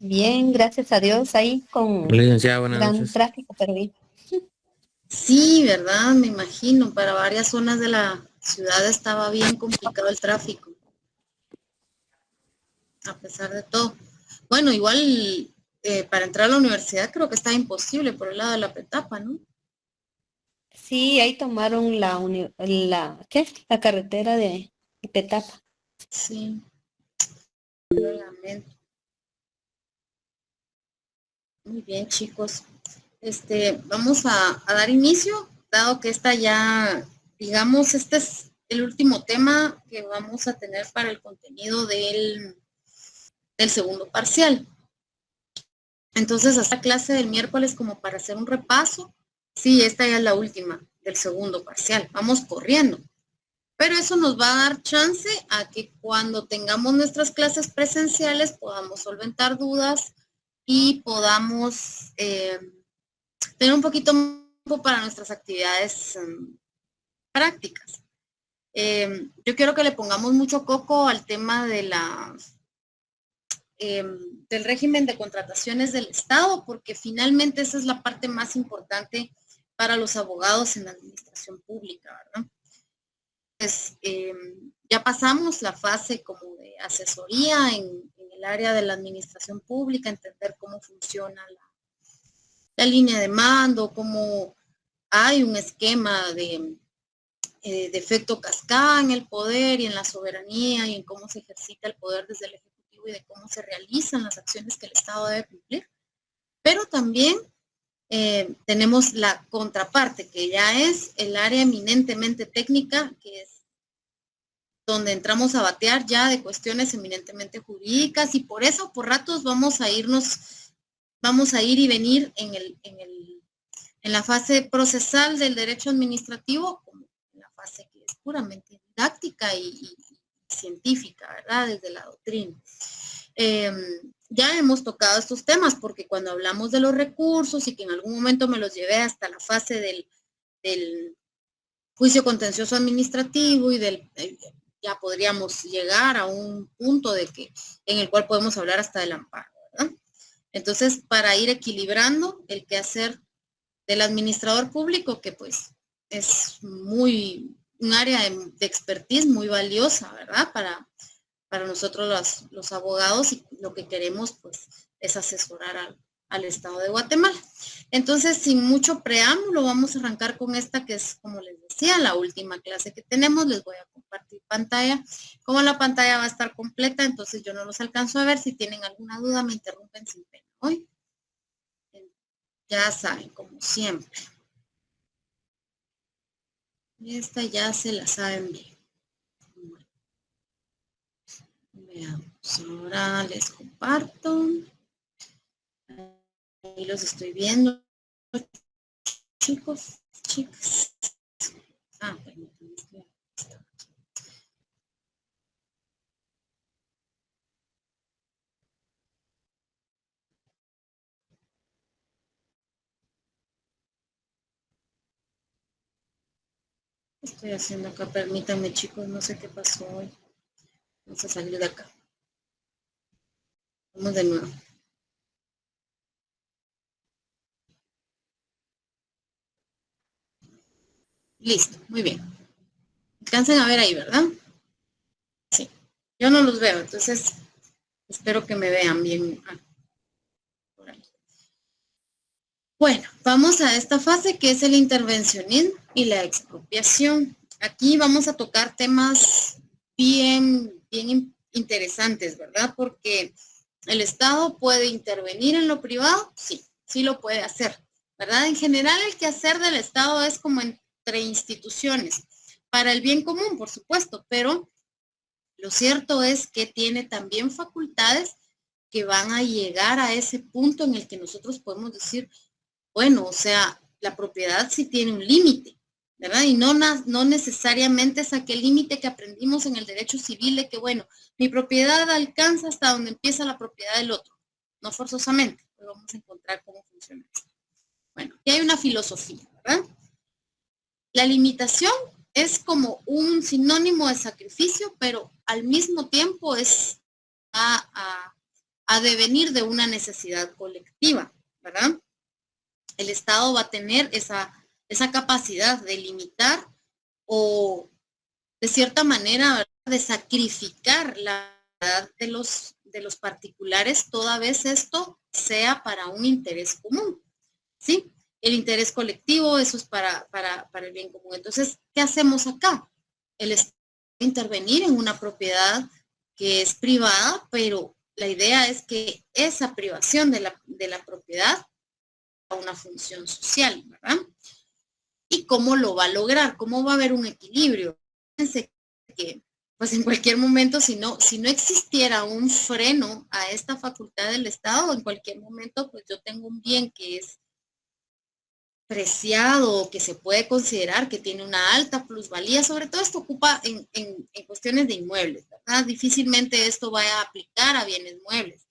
Bien, gracias a Dios, ahí con Licenciada, buenas gran noches. tráfico, pero bien. Sí, ¿verdad? Me imagino, para varias zonas de la ciudad estaba bien complicado el tráfico, a pesar de todo. Bueno, igual para entrar a la universidad creo que está imposible por el lado de la Petapa, ¿no? Sí, ahí tomaron ¿qué? La carretera de Petapa. Sí, lo lamento. Muy bien, chicos. Vamos a dar inicio, dado que esta ya, digamos, este es el último tema que vamos a tener para el contenido del segundo parcial. Entonces, esta clase del miércoles, como para hacer un repaso, sí, esta ya es la última del segundo parcial. Vamos corriendo. Pero eso nos va a dar chance a que cuando tengamos nuestras clases presenciales podamos solventar dudas y podamos tener un poquito más tiempo para nuestras actividades prácticas. Yo quiero que le pongamos mucho coco al tema de del régimen de contrataciones del Estado, porque finalmente esa es la parte más importante para los abogados en la administración pública, ¿verdad? Pues, ya pasamos la fase como de asesoría en el área de la administración pública, entender cómo funciona la línea de mando, cómo hay un esquema de efecto cascada en el poder y en la soberanía y en cómo se ejercita el poder desde el Ejecutivo y de cómo se realizan las acciones que el Estado debe cumplir. Pero también tenemos la contraparte, que ya es el área eminentemente técnica, que es donde entramos a batear ya de cuestiones eminentemente jurídicas, y por eso por ratos vamos a ir y venir en la fase procesal del derecho administrativo, como en la fase que es puramente didáctica y científica, ¿verdad? Desde la doctrina. Ya hemos tocado estos temas porque cuando hablamos de los recursos y que en algún momento me los llevé hasta la fase del juicio contencioso administrativo y ya podríamos llegar a un punto en el cual podemos hablar hasta del amparo, ¿verdad? Entonces, para ir equilibrando el quehacer del administrador público, que pues es un área de expertise muy valiosa, ¿verdad? Para nosotros los abogados, y lo que queremos pues es asesorar al Estado de Guatemala. Entonces, sin mucho preámbulo, vamos a arrancar con esta que es, como les decía, la última clase que tenemos. Les voy a compartir pantalla. Como la pantalla va a estar completa, entonces yo no los alcanzo a ver. Si tienen alguna duda, me interrumpen sin pena. Hoy, ya saben, como siempre. Esta ya se la saben bien. Bueno, veamos, ahora les comparto. Ahí los estoy viendo, chicos, chicas. Permítanme. Estoy haciendo acá, permítanme, chicos, no sé qué pasó hoy. Vamos a salir de acá. Vamos de nuevo. Listo, muy bien. Alcancen a ver ahí, ¿verdad? Sí. Yo no los veo, entonces espero que me vean bien. Por ahí. Bueno, vamos a esta fase que es el intervencionismo y la expropiación. Aquí vamos a tocar temas bien interesantes, ¿verdad? Porque el Estado puede intervenir en lo privado, sí, sí lo puede hacer, ¿verdad? En general, el quehacer del Estado es como entre instituciones, para el bien común, por supuesto, pero lo cierto es que tiene también facultades que van a llegar a ese punto en el que nosotros podemos decir, bueno, o sea, la propiedad sí tiene un límite, ¿verdad? Y no necesariamente es aquel límite que aprendimos en el derecho civil de que, bueno, mi propiedad alcanza hasta donde empieza la propiedad del otro. No forzosamente, pero vamos a encontrar cómo funciona esto. Bueno, aquí hay una filosofía, ¿verdad? La limitación es como un sinónimo de sacrificio, pero al mismo tiempo es a a devenir de una necesidad colectiva, ¿verdad? El Estado va a tener esa capacidad de limitar o de cierta manera, ¿verdad?, de sacrificar la verdad de los particulares, toda vez esto sea para un interés común, ¿sí? El interés colectivo, eso es para el bien común. Entonces, ¿qué hacemos acá? El Estado va a intervenir en una propiedad que es privada, pero la idea es que esa privación de la propiedad tenga una función social, ¿verdad? ¿Y cómo lo va a lograr? ¿Cómo va a haber un equilibrio? Fíjense que, pues en cualquier momento, si no existiera un freno a esta facultad del Estado, en cualquier momento, pues yo tengo un bien que es preciado, que se puede considerar que tiene una alta plusvalía, sobre todo esto ocupa en cuestiones de inmuebles, ¿verdad? Difícilmente esto va a aplicar a bienes muebles.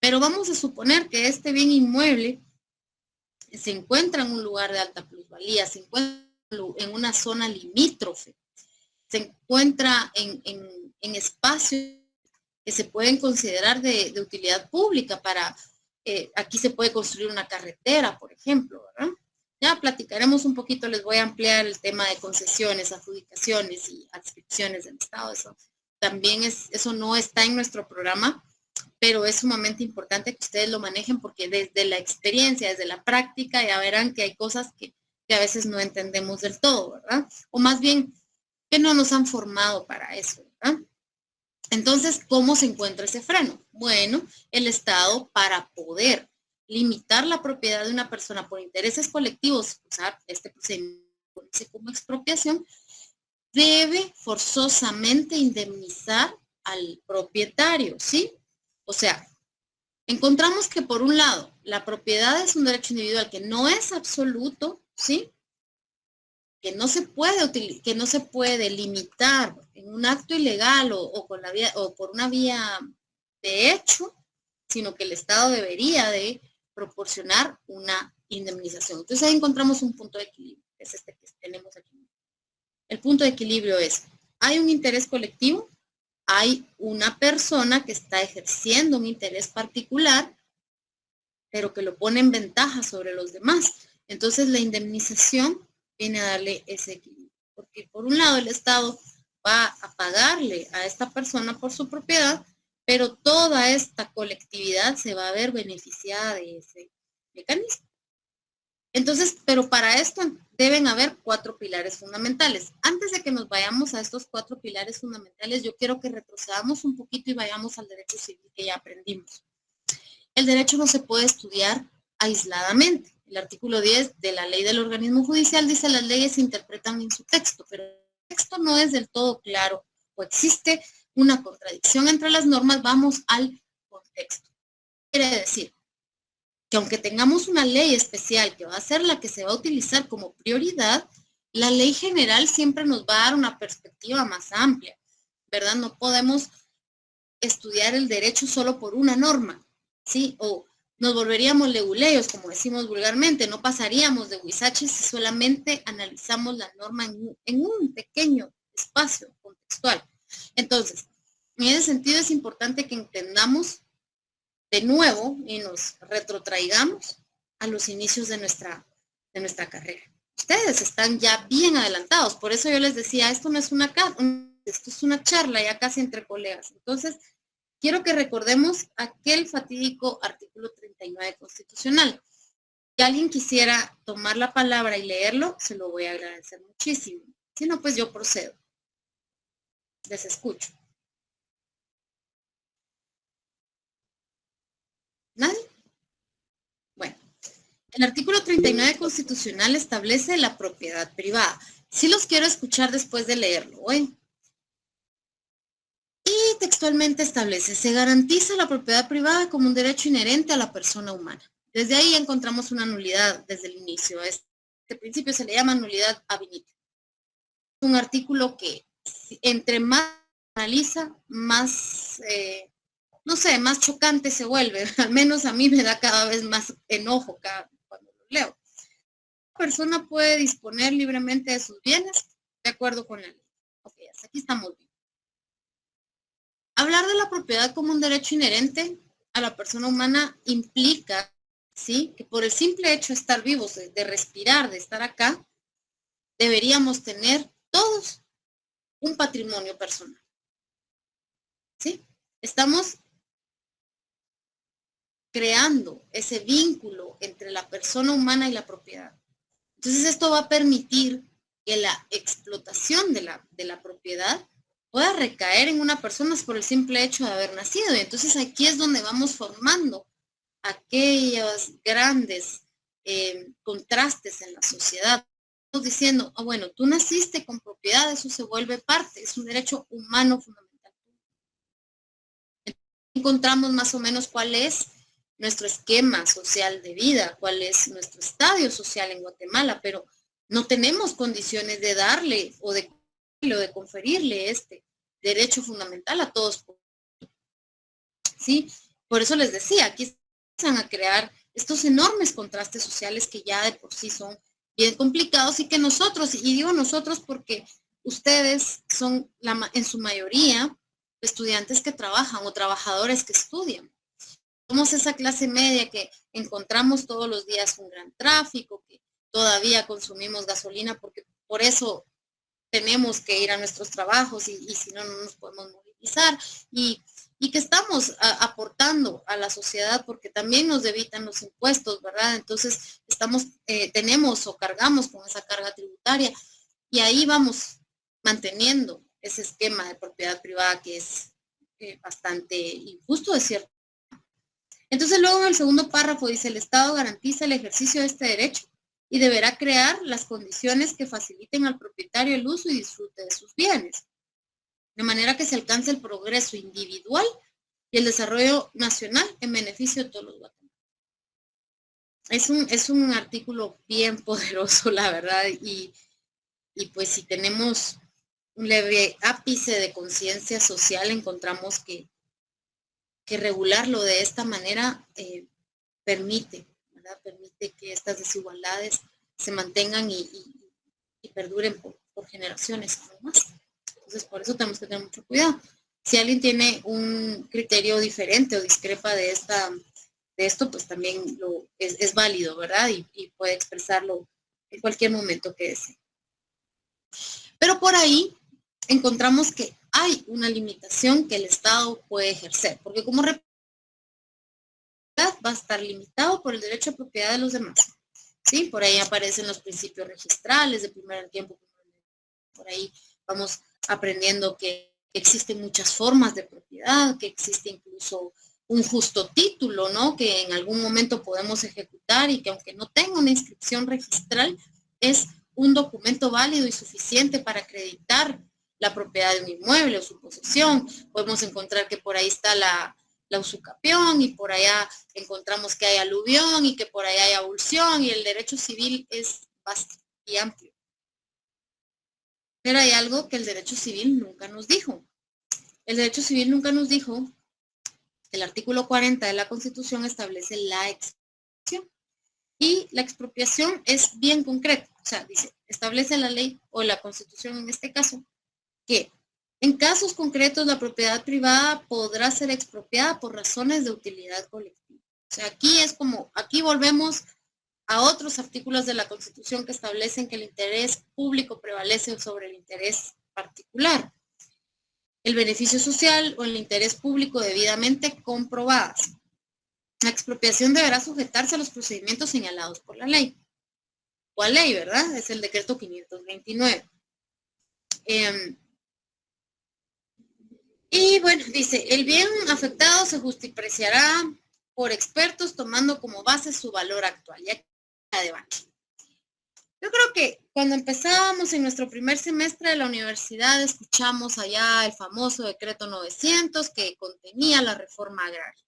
Pero vamos a suponer que este bien inmueble se encuentra en un lugar de alta plusvalía, se encuentra en una zona limítrofe, se encuentra en espacios que se pueden considerar de utilidad pública para, aquí se puede construir una carretera, por ejemplo, ¿verdad? Ya platicaremos un poquito, les voy a ampliar el tema de concesiones, adjudicaciones y adscripciones del Estado. Eso también eso no está en nuestro programa, pero es sumamente importante que ustedes lo manejen porque desde la experiencia, desde la práctica, ya verán que hay cosas que a veces no entendemos del todo, ¿verdad? O más bien, que no nos han formado para eso, ¿verdad? Entonces, ¿cómo se encuentra ese freno? Bueno, el Estado, para poder limitar la propiedad de una persona por intereses colectivos, usar este procedimiento como expropiación, debe forzosamente indemnizar al propietario, ¿sí? O sea, encontramos que por un lado, la propiedad es un derecho individual que no es absoluto, ¿sí? Que no se puede limitar en un acto ilegal o por una vía de hecho, sino que el Estado debería de proporcionar una indemnización. Entonces ahí encontramos un punto de equilibrio, que es este que tenemos aquí. El punto de equilibrio es, hay un interés colectivo, hay una persona que está ejerciendo un interés particular, pero que lo pone en ventaja sobre los demás. Entonces la indemnización viene a darle ese equilibrio. Porque por un lado el Estado va a pagarle a esta persona por su propiedad, pero toda esta colectividad se va a ver beneficiada de ese mecanismo. Entonces, pero para esto deben haber 4 pilares fundamentales. Antes de que nos vayamos a estos 4 pilares fundamentales, yo quiero que retrocedamos un poquito y vayamos al derecho civil que ya aprendimos. El derecho no se puede estudiar aisladamente. El artículo 10 de la ley del organismo judicial dice las leyes se interpretan en su texto, pero el texto no es del todo claro o existe una contradicción entre las normas, vamos al contexto. Quiere decir que aunque tengamos una ley especial que va a ser la que se va a utilizar como prioridad, la ley general siempre nos va a dar una perspectiva más amplia, ¿verdad? No podemos estudiar el derecho solo por una norma, ¿sí? O nos volveríamos leguleyos, como decimos vulgarmente, no pasaríamos de huizaches si solamente analizamos la norma en un pequeño espacio contextual. Entonces, en ese sentido es importante que entendamos de nuevo y nos retrotraigamos a los inicios de nuestra carrera. Ustedes están ya bien adelantados, por eso yo les decía, esto no es esto es una charla ya casi entre colegas. Entonces, quiero que recordemos aquel fatídico artículo 39 constitucional. Si alguien quisiera tomar la palabra y leerlo, se lo voy a agradecer muchísimo. Si no, pues yo procedo. Les escucho. ¿Nadie? Bueno, el artículo 39 constitucional establece la propiedad privada. Sí los quiero escuchar después de leerlo, ¿oye? Y textualmente establece, se garantiza la propiedad privada como un derecho inherente a la persona humana. Desde ahí encontramos una nulidad desde el inicio. Este principio se le llama nulidad ab initio. Es un artículo que entre más analiza, más, no sé, más chocante se vuelve. Al menos a mí me da cada vez más enojo cuando lo leo. La persona puede disponer libremente de sus bienes de acuerdo con la ley. Ok, hasta aquí estamos bien. Hablar de la propiedad como un derecho inherente a la persona humana implica, ¿sí?, que por el simple hecho de estar vivos, de respirar, de estar acá, deberíamos tener todos un patrimonio personal, ¿sí? Estamos creando ese vínculo entre la persona humana y la propiedad. Entonces esto va a permitir que la explotación de la propiedad pueda recaer en una persona por el simple hecho de haber nacido. Y entonces aquí es donde vamos formando aquellos grandes contrastes en la sociedad. Estamos diciendo, bueno, tú naciste con propiedad, eso se vuelve parte, es un derecho humano fundamental. Encontramos más o menos cuál es nuestro esquema social de vida, cuál es nuestro estadio social en Guatemala, pero no tenemos condiciones de darle o de conferirle este derecho fundamental a todos. ¿Sí? Por eso les decía, aquí empiezan a crear estos enormes contrastes sociales que ya de por sí son bien complicados y que nosotros, y digo nosotros porque ustedes son en su mayoría estudiantes que trabajan o trabajadores que estudian. Somos esa clase media que encontramos todos los días un gran tráfico, que todavía consumimos gasolina porque por eso tenemos que ir a nuestros trabajos y si no, no nos podemos movilizar y que estamos aportando a la sociedad porque también nos debitan los impuestos, ¿verdad? Entonces tenemos o cargamos con esa carga tributaria y ahí vamos manteniendo ese esquema de propiedad privada que es bastante injusto, de cierto. Entonces luego en el segundo párrafo dice, el Estado garantiza el ejercicio de este derecho y deberá crear las condiciones que faciliten al propietario el uso y disfrute de sus bienes, de manera que se alcance el progreso individual y el desarrollo nacional en beneficio de todos los guatemaltecos. Es un artículo bien poderoso, la verdad, y pues si tenemos un leve ápice de conciencia social, encontramos que regularlo de esta manera permite, ¿verdad? Permite que estas desigualdades se mantengan y perduren por generaciones aún más. Entonces, por eso tenemos que tener mucho cuidado. Si alguien tiene un criterio diferente o discrepa de esto, pues también es válido, ¿verdad? Y puede expresarlo en cualquier momento que desee. Pero por ahí encontramos que hay una limitación que el Estado puede ejercer, porque como va a estar limitado por el derecho a propiedad de los demás. ¿Sí? Por ahí aparecen los principios registrales de primer tiempo. Por ahí vamos aprendiendo que existen muchas formas de propiedad, que existe incluso un justo título, ¿no? Que en algún momento podemos ejecutar y que aunque no tenga una inscripción registral, es un documento válido y suficiente para acreditar la propiedad de un inmueble o su posesión. Podemos encontrar que por ahí está la usucapión y por allá encontramos que hay aluvión y que por allá hay abulsión y el derecho civil es vasto y amplio. Pero hay algo que el derecho civil nunca nos dijo. El derecho civil nunca nos dijo, el artículo 40 de la Constitución establece la expropiación. Y la expropiación es bien concreta. O sea, dice, establece la ley o la Constitución en este caso, que en casos concretos la propiedad privada podrá ser expropiada por razones de utilidad colectiva. O sea, aquí volvemos a otros artículos de la Constitución que establecen que el interés público prevalece sobre el interés particular. El beneficio social o el interés público debidamente comprobadas. La expropiación deberá sujetarse a los procedimientos señalados por la ley. ¿Cuál ley, verdad? Es el decreto 529. Y bueno, dice, el bien afectado se justipreciará por expertos tomando como base su valor actual. Y aquí está debate. Yo creo que cuando empezábamos en nuestro primer semestre de la universidad, escuchamos allá el famoso decreto 900 que contenía la reforma agraria.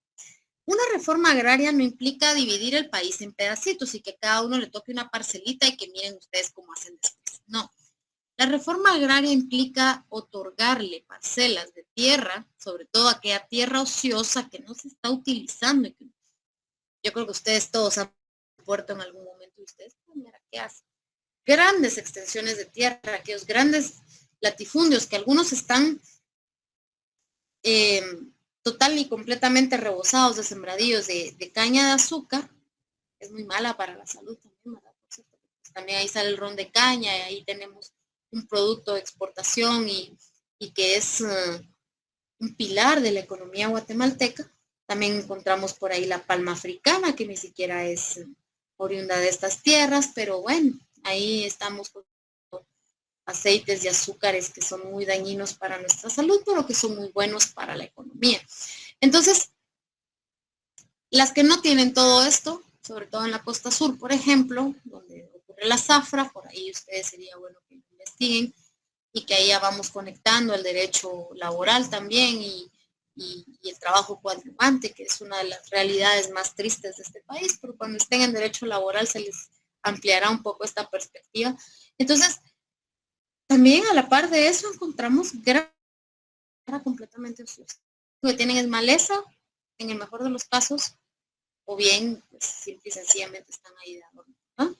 Una reforma agraria no implica dividir el país en pedacitos y que cada uno le toque una parcelita y que miren ustedes cómo hacen después. No. La reforma agraria implica otorgarle parcelas de tierra, sobre todo aquella tierra ociosa que no se está utilizando. Yo creo que ustedes todos han puerto en algún momento y ustedes, mira, ¿qué hacen? Grandes extensiones de tierra, aquellos grandes latifundios que algunos están total y completamente rebosados de sembradíos de caña de azúcar. Es muy mala para la salud también, ¿verdad? Pues también ahí sale el ron de caña y ahí tenemos un producto de exportación y que es un pilar de la economía guatemalteca. También encontramos por ahí la palma africana, que ni siquiera es oriunda de estas tierras, pero bueno, ahí estamos con aceites y azúcares que son muy dañinos para nuestra salud, pero que son muy buenos para la economía. Entonces, las que no tienen todo esto, sobre todo en la costa sur, por ejemplo, donde ocurre la zafra, por ahí ustedes sería bueno que investiguen y que ahí ya vamos conectando el derecho laboral también y el trabajo coadyuvante, que es una de las realidades más tristes de este país, pero cuando estén en derecho laboral se les ampliará un poco esta perspectiva. Entonces, también a la par de eso encontramos tierra completamente ociosa. Lo que tienen es maleza, en el mejor de los casos, o bien, pues, simple y sencillamente están ahí de adorno, ¿no?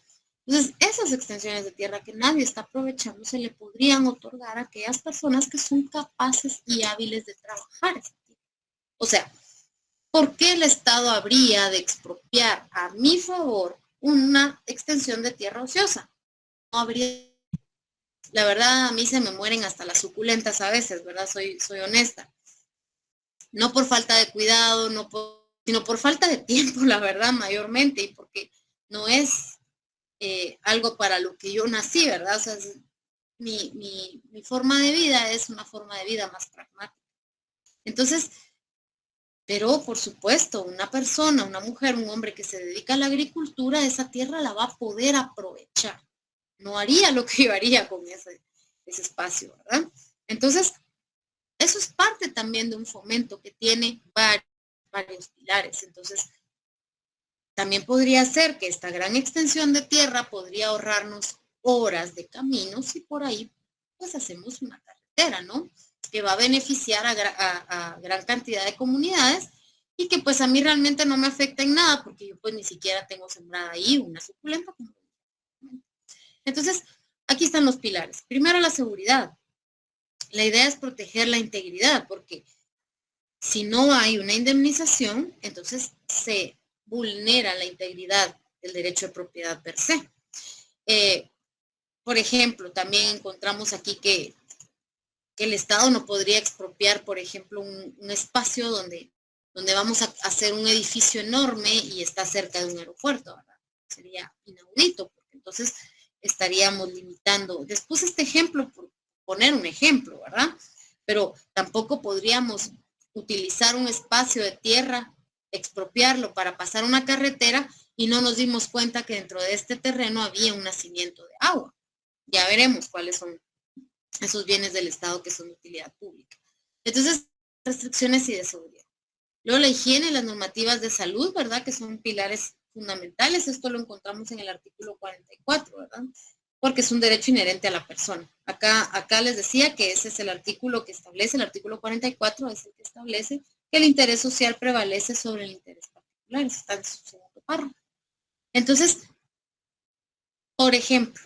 Entonces, esas extensiones de tierra que nadie está aprovechando se le podrían otorgar a aquellas personas que son capaces y hábiles de trabajar esa tierra. O sea, ¿por qué el Estado habría de expropiar a mi favor una extensión de tierra ociosa? No habría. La verdad, a mí se me mueren hasta las suculentas a veces, ¿verdad? Soy honesta. No por falta de cuidado, sino por falta de tiempo, la verdad, mayormente, y porque no es algo para lo que yo nací, ¿verdad? O sea, mi forma de vida es una forma de vida más pragmática. Entonces, pero por supuesto, una persona, una mujer, un hombre que se dedica a la agricultura, esa tierra la va a poder aprovechar. No haría lo que yo haría con ese espacio, ¿verdad? Entonces, eso es parte también de un fomento que tiene varios pilares. Entonces, también podría ser que esta gran extensión de tierra podría ahorrarnos horas de camino si por ahí pues hacemos una carretera, ¿no? Que va a beneficiar a gran cantidad de comunidades y que pues a mí realmente no me afecta en nada porque yo pues ni siquiera tengo sembrada ahí una suculenta. Entonces, aquí están los pilares. Primero, la seguridad. La idea es proteger la integridad porque si no hay una indemnización, entonces se vulnera la integridad del derecho de propiedad per se. Por ejemplo, también encontramos aquí que el Estado no podría expropiar, por ejemplo, un espacio donde vamos a hacer un edificio enorme y está cerca de un aeropuerto, ¿verdad? Sería inaudito, porque entonces estaríamos limitando. Después este ejemplo, por poner un ejemplo, ¿verdad? Pero tampoco podríamos utilizar un espacio de tierra, expropiarlo para pasar una carretera y no nos dimos cuenta que dentro de este terreno había un nacimiento de agua. Ya veremos cuáles son esos bienes del Estado que son de utilidad pública. Entonces, restricciones y de seguridad. Luego la higiene y las normativas de salud, ¿verdad? Que son pilares fundamentales. Esto lo encontramos en el artículo 44, ¿verdad? Porque es un derecho inherente a la persona. Acá les decía que ese es el artículo que establece, el artículo 44 es el que establece que el interés social prevalece sobre el interés particular. Está en su segundo párrafo. Entonces, por ejemplo,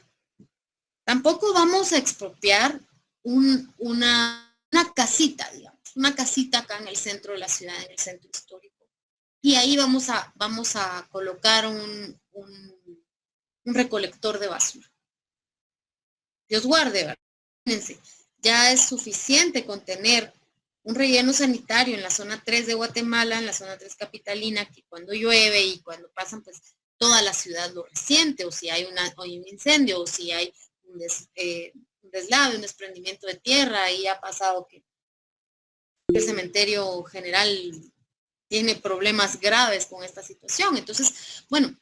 tampoco vamos a expropiar una casita, digamos, una casita acá en el centro de la ciudad, en el centro histórico. Y ahí vamos a colocar un recolector de basura. Dios guarde, ¿verdad? Fíjense, ya es suficiente con tener un relleno sanitario en la zona 3 de Guatemala, en la zona 3 capitalina, que cuando llueve y cuando pasan, pues toda la ciudad lo resiente, o si hay un incendio, o si hay un deslave, un desprendimiento de tierra, y ha pasado que el cementerio general tiene problemas graves con esta situación. Entonces, bueno,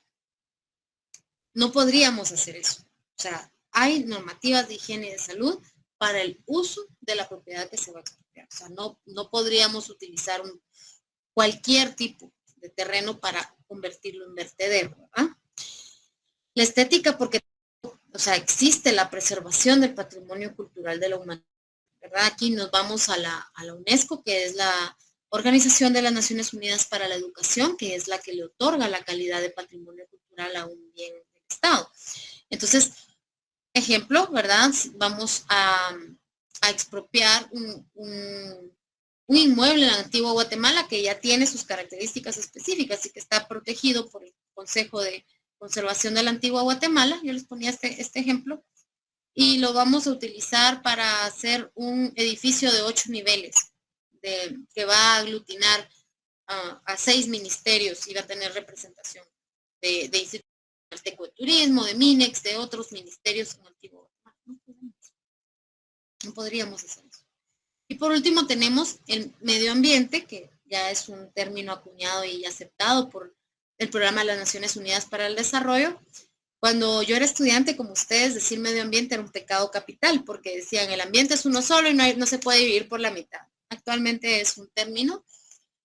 no podríamos hacer eso. O sea, hay normativas de higiene y de salud para el uso de la propiedad que se va a expropiar. O sea, no podríamos utilizar cualquier tipo de terreno para convertirlo en vertedero, ¿verdad? La estética, porque, o sea, existe la preservación del patrimonio cultural de la humanidad, ¿verdad? Aquí nos vamos a la UNESCO, que es la Organización de las Naciones Unidas para la Educación, que es la que le otorga la calidad de patrimonio cultural a un bien del Estado. Entonces, ejemplo, ¿verdad? Vamos a expropiar un inmueble en la antigua Guatemala que ya tiene sus características específicas y que está protegido por el Consejo de Conservación de la Antigua Guatemala. Yo les ponía este ejemplo. Y lo vamos a utilizar para hacer un edificio de 8 niveles que va a aglutinar a 6 ministerios y va a tener representación de Instituto de Turismo, de MINEX, de otros ministerios en Antigua Guatemala. No podríamos hacer eso. Y por último tenemos el medio ambiente, que ya es un término acuñado y aceptado por el Programa de las Naciones Unidas para el Desarrollo. Cuando yo era estudiante, como ustedes, decir medio ambiente era un pecado capital, porque decían el ambiente es uno solo y no se puede vivir por la mitad. Actualmente es un término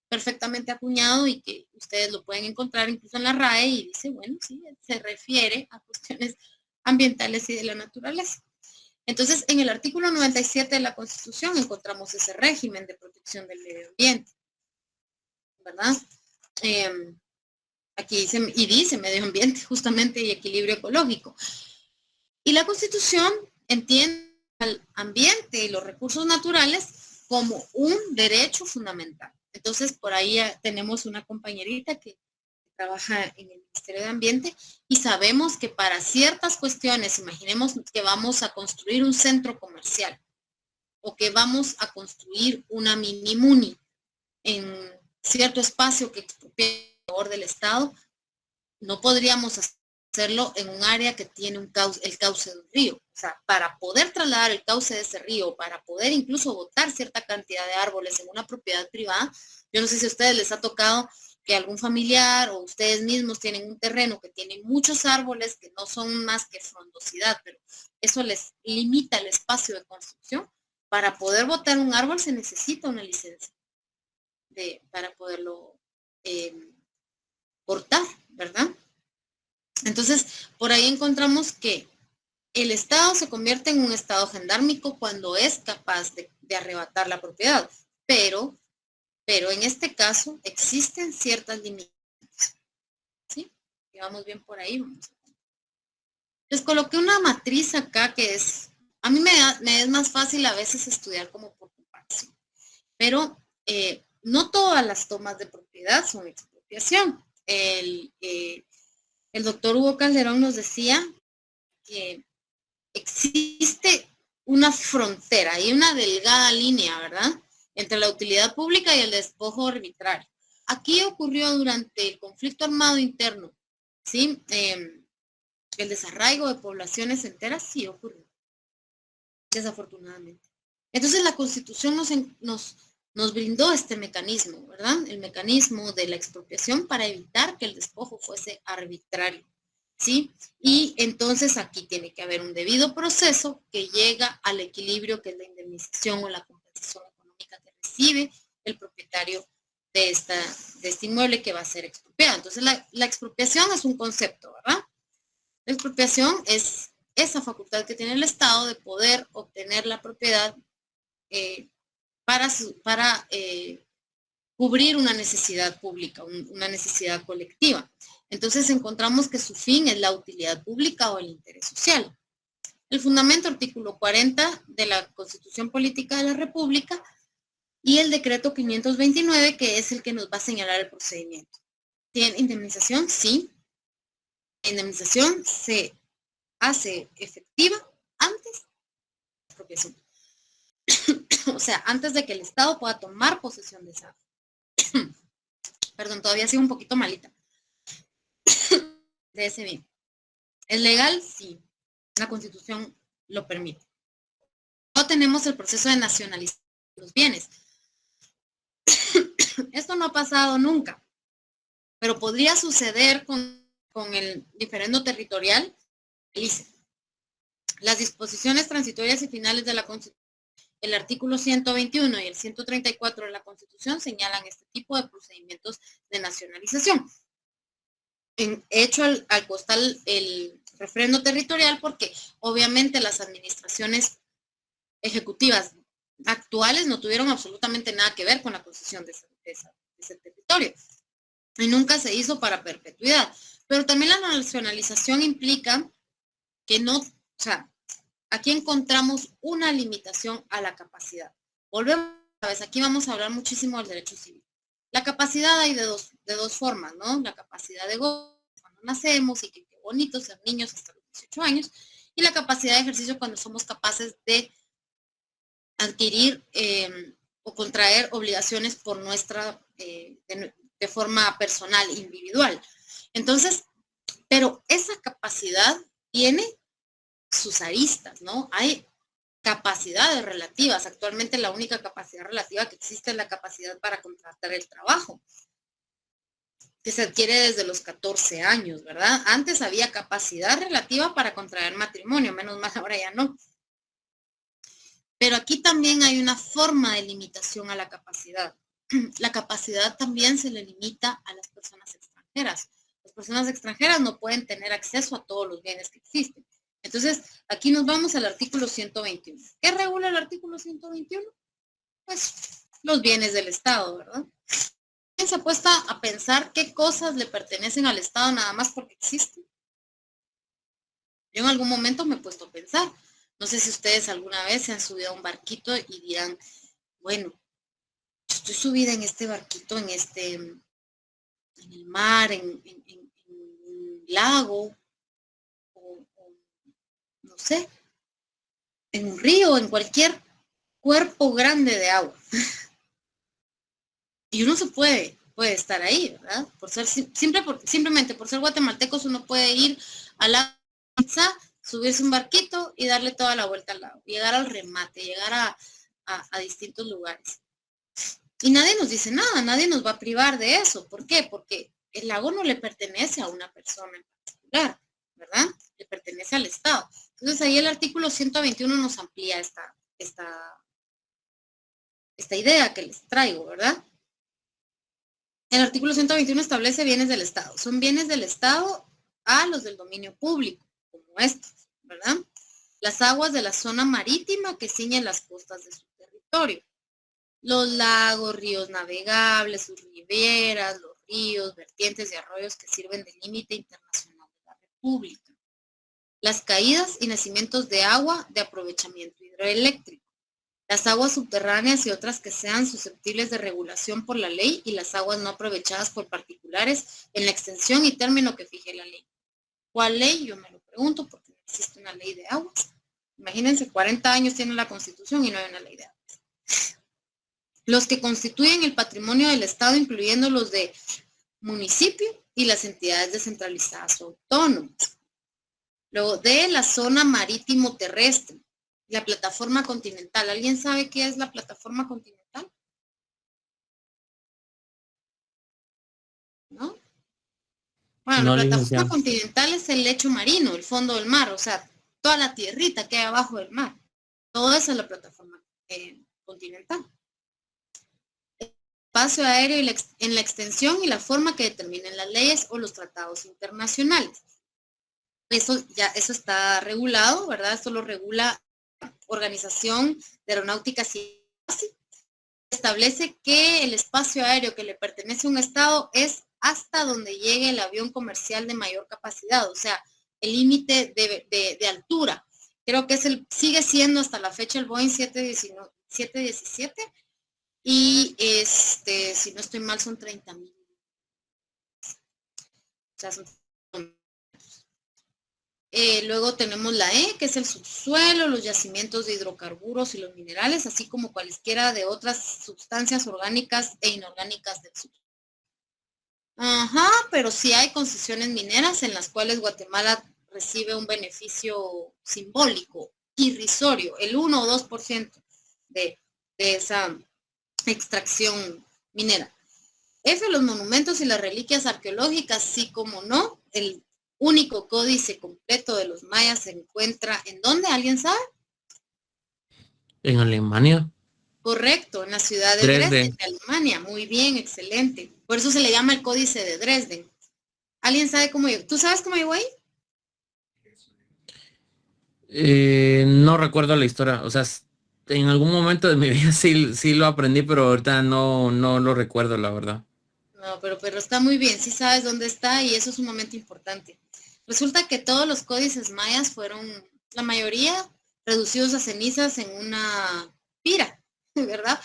perfectamente acuñado y que ustedes lo pueden encontrar incluso en la RAE y dice, bueno, sí, se refiere a cuestiones ambientales y de la naturaleza. Entonces, en el artículo 97 de la Constitución encontramos ese régimen de protección del medio ambiente, ¿verdad? Aquí dice medio ambiente justamente y equilibrio ecológico. Y la Constitución entiende al ambiente y los recursos naturales como un derecho fundamental. Entonces, por ahí tenemos una compañerita que trabaja en el Ministerio de Ambiente y sabemos que para ciertas cuestiones, imaginemos que vamos a construir un centro comercial o que vamos a construir una mini muni en cierto espacio que expropie a favor del Estado, no podríamos hacerlo en un área que tiene el cauce de un río. O sea, para poder trasladar el cauce de ese río, para poder incluso botar cierta cantidad de árboles en una propiedad privada, yo no sé si a ustedes les ha tocado que algún familiar o ustedes mismos tienen un terreno que tiene muchos árboles que no son más que frondosidad, pero eso les limita el espacio de construcción. Para poder botar un árbol se necesita una licencia para poderlo cortar, ¿verdad? Entonces, por ahí encontramos que el Estado se convierte en un Estado gendármico cuando es capaz de arrebatar la propiedad, pero en este caso existen ciertas limitaciones, ¿sí? Y vamos bien por ahí. Les coloqué una matriz acá que a mí me es más fácil a veces estudiar como por comparación, pero no todas las tomas de propiedad son expropiación. El doctor Hugo Calderón nos decía que existe una frontera y una delgada línea, ¿verdad?, entre la utilidad pública y el despojo arbitrario. Aquí ocurrió durante el conflicto armado interno, ¿sí? El desarraigo de poblaciones enteras sí ocurrió, desafortunadamente. Entonces la Constitución nos brindó este mecanismo, ¿verdad? El mecanismo de la expropiación para evitar que el despojo fuese arbitrario, ¿sí? Y entonces aquí tiene que haber un debido proceso que llega al equilibrio que es la indemnización o la compensación económica que recibe el propietario de este inmueble que va a ser expropiado. Entonces la expropiación es un concepto, ¿verdad? La expropiación es esa facultad que tiene el Estado de poder obtener la propiedad para cubrir una necesidad pública, una necesidad colectiva. Entonces encontramos que su fin es la utilidad pública o el interés social. El fundamento, artículo 40 de la Constitución Política de la República y el decreto 529, que es el que nos va a señalar el procedimiento. ¿Tiene indemnización? Sí. La indemnización se hace efectiva antes de la expropiación. O sea, antes de que el Estado pueda tomar posesión de esa. Perdón, todavía sigo un poquito malita. De ese bien. ¿Es legal? Sí. La Constitución lo permite. No tenemos el proceso de nacionalizar los bienes. Esto no ha pasado nunca, pero podría suceder con el diferendo territorial. Las disposiciones transitorias y finales de la Constitución, el artículo 121 y el 134 de la Constitución señalan este tipo de procedimientos de nacionalización. Hecho al costal el refrendo territorial porque obviamente las administraciones ejecutivas actuales no tuvieron absolutamente nada que ver con la concesión de ese territorio. Y nunca se hizo para perpetuidad. Pero también la nacionalización implica que no, o sea, aquí encontramos una limitación a la capacidad. Volvemos sabes, aquí vamos a hablar muchísimo del derecho civil. La capacidad hay de dos formas, ¿no? La capacidad de gozo cuando nacemos y que qué bonito ser niños hasta los 18 años, y la capacidad de ejercicio cuando somos capaces de adquirir o contraer obligaciones por nuestra, de forma personal, individual. Entonces, pero esa capacidad tiene sus aristas, ¿no? Hay capacidades relativas. Actualmente la única capacidad relativa que existe es la capacidad para contratar el trabajo, que se adquiere desde los 14 años, ¿verdad? Antes había capacidad relativa para contraer matrimonio, menos mal ahora ya no. Pero aquí también hay una forma de limitación a la capacidad. La capacidad también se le limita a las personas extranjeras. Las personas extranjeras no pueden tener acceso a todos los bienes que existen. Entonces, aquí nos vamos al artículo 121. ¿Qué regula el artículo 121? Pues los bienes del Estado, ¿verdad? ¿Quién se ha puesto a pensar qué cosas le pertenecen al Estado nada más porque existen? Yo en algún momento me he puesto a pensar. No sé si ustedes alguna vez se han subido a un barquito y dirán, bueno, yo estoy subida en este barquito, en el mar, en un lago, o no sé, en un río, en cualquier cuerpo grande de agua. Y uno se puede estar ahí, ¿verdad? Por ser, simplemente por ser guatemaltecos uno puede ir a la pizza, subirse un barquito y darle toda la vuelta al lago, llegar al remate, llegar a distintos lugares. Y nadie nos dice nada, nadie nos va a privar de eso. ¿Por qué? Porque el lago no le pertenece a una persona en particular, ¿verdad? Le pertenece al Estado. Entonces ahí el artículo 121 nos amplía esta idea que les traigo, ¿verdad? El artículo 121 establece bienes del Estado. Son bienes del Estado a los del dominio público, como estos, ¿verdad? Las aguas de la zona marítima que ciñen las costas de su territorio. Los lagos, ríos navegables, sus riberas, los ríos, vertientes y arroyos que sirven de límite internacional de la República. Las caídas y nacimientos de agua de aprovechamiento hidroeléctrico. Las aguas subterráneas y otras que sean susceptibles de regulación por la ley y las aguas no aprovechadas por particulares en la extensión y término que fije la ley. ¿Cuál ley? Yo me lo pregunto porque no existe una ley de aguas. Imagínense, 40 años tiene la Constitución y no hay una ley de aguas. Los que constituyen el patrimonio del Estado, incluyendo los de municipio y las entidades descentralizadas o autónomas. Luego, de la zona marítimo terrestre, la plataforma continental. ¿Alguien sabe qué es la plataforma continental? ¿No? Bueno, No, la plataforma licenciado. continental es el lecho marino, el fondo del mar, o sea, toda la tierrita que hay abajo del mar. Todo eso es la plataforma continental. Espacio aéreo en la extensión y la forma que determinen las leyes o los tratados internacionales. Eso está regulado, ¿verdad? Esto lo regula la Organización de Aeronáutica Civil. Establece que el espacio aéreo que le pertenece a un estado es hasta donde llegue el avión comercial de mayor capacidad, o sea, el límite de altura. Creo que sigue siendo hasta la fecha el Boeing 717. Y si no estoy mal, son 30,000. O sea, luego tenemos la E, que es el subsuelo, los yacimientos de hidrocarburos y los minerales, así como cualesquiera de otras sustancias orgánicas e inorgánicas del subsuelo. Ajá, pero sí hay concesiones mineras en las cuales Guatemala recibe un beneficio simbólico, irrisorio, el 1 o 2% de esa extracción minera. F, los monumentos y las reliquias arqueológicas, sí como no. El único códice completo de los mayas se encuentra, ¿en dónde? ¿Alguien sabe? En Alemania. Correcto, en la ciudad de Dresden, de Alemania. Muy bien, excelente. Por eso se le llama el códice de Dresden. ¿Alguien sabe cómo llegó? ¿Tú sabes cómo llegó ahí? No recuerdo la historia, o sea, en algún momento de mi vida sí lo aprendí, pero ahorita no lo recuerdo, la verdad. No, pero está muy bien, sí sabes dónde está y eso es sumamente importante. Resulta que todos los códices mayas fueron, la mayoría, reducidos a cenizas en una pira, ¿verdad?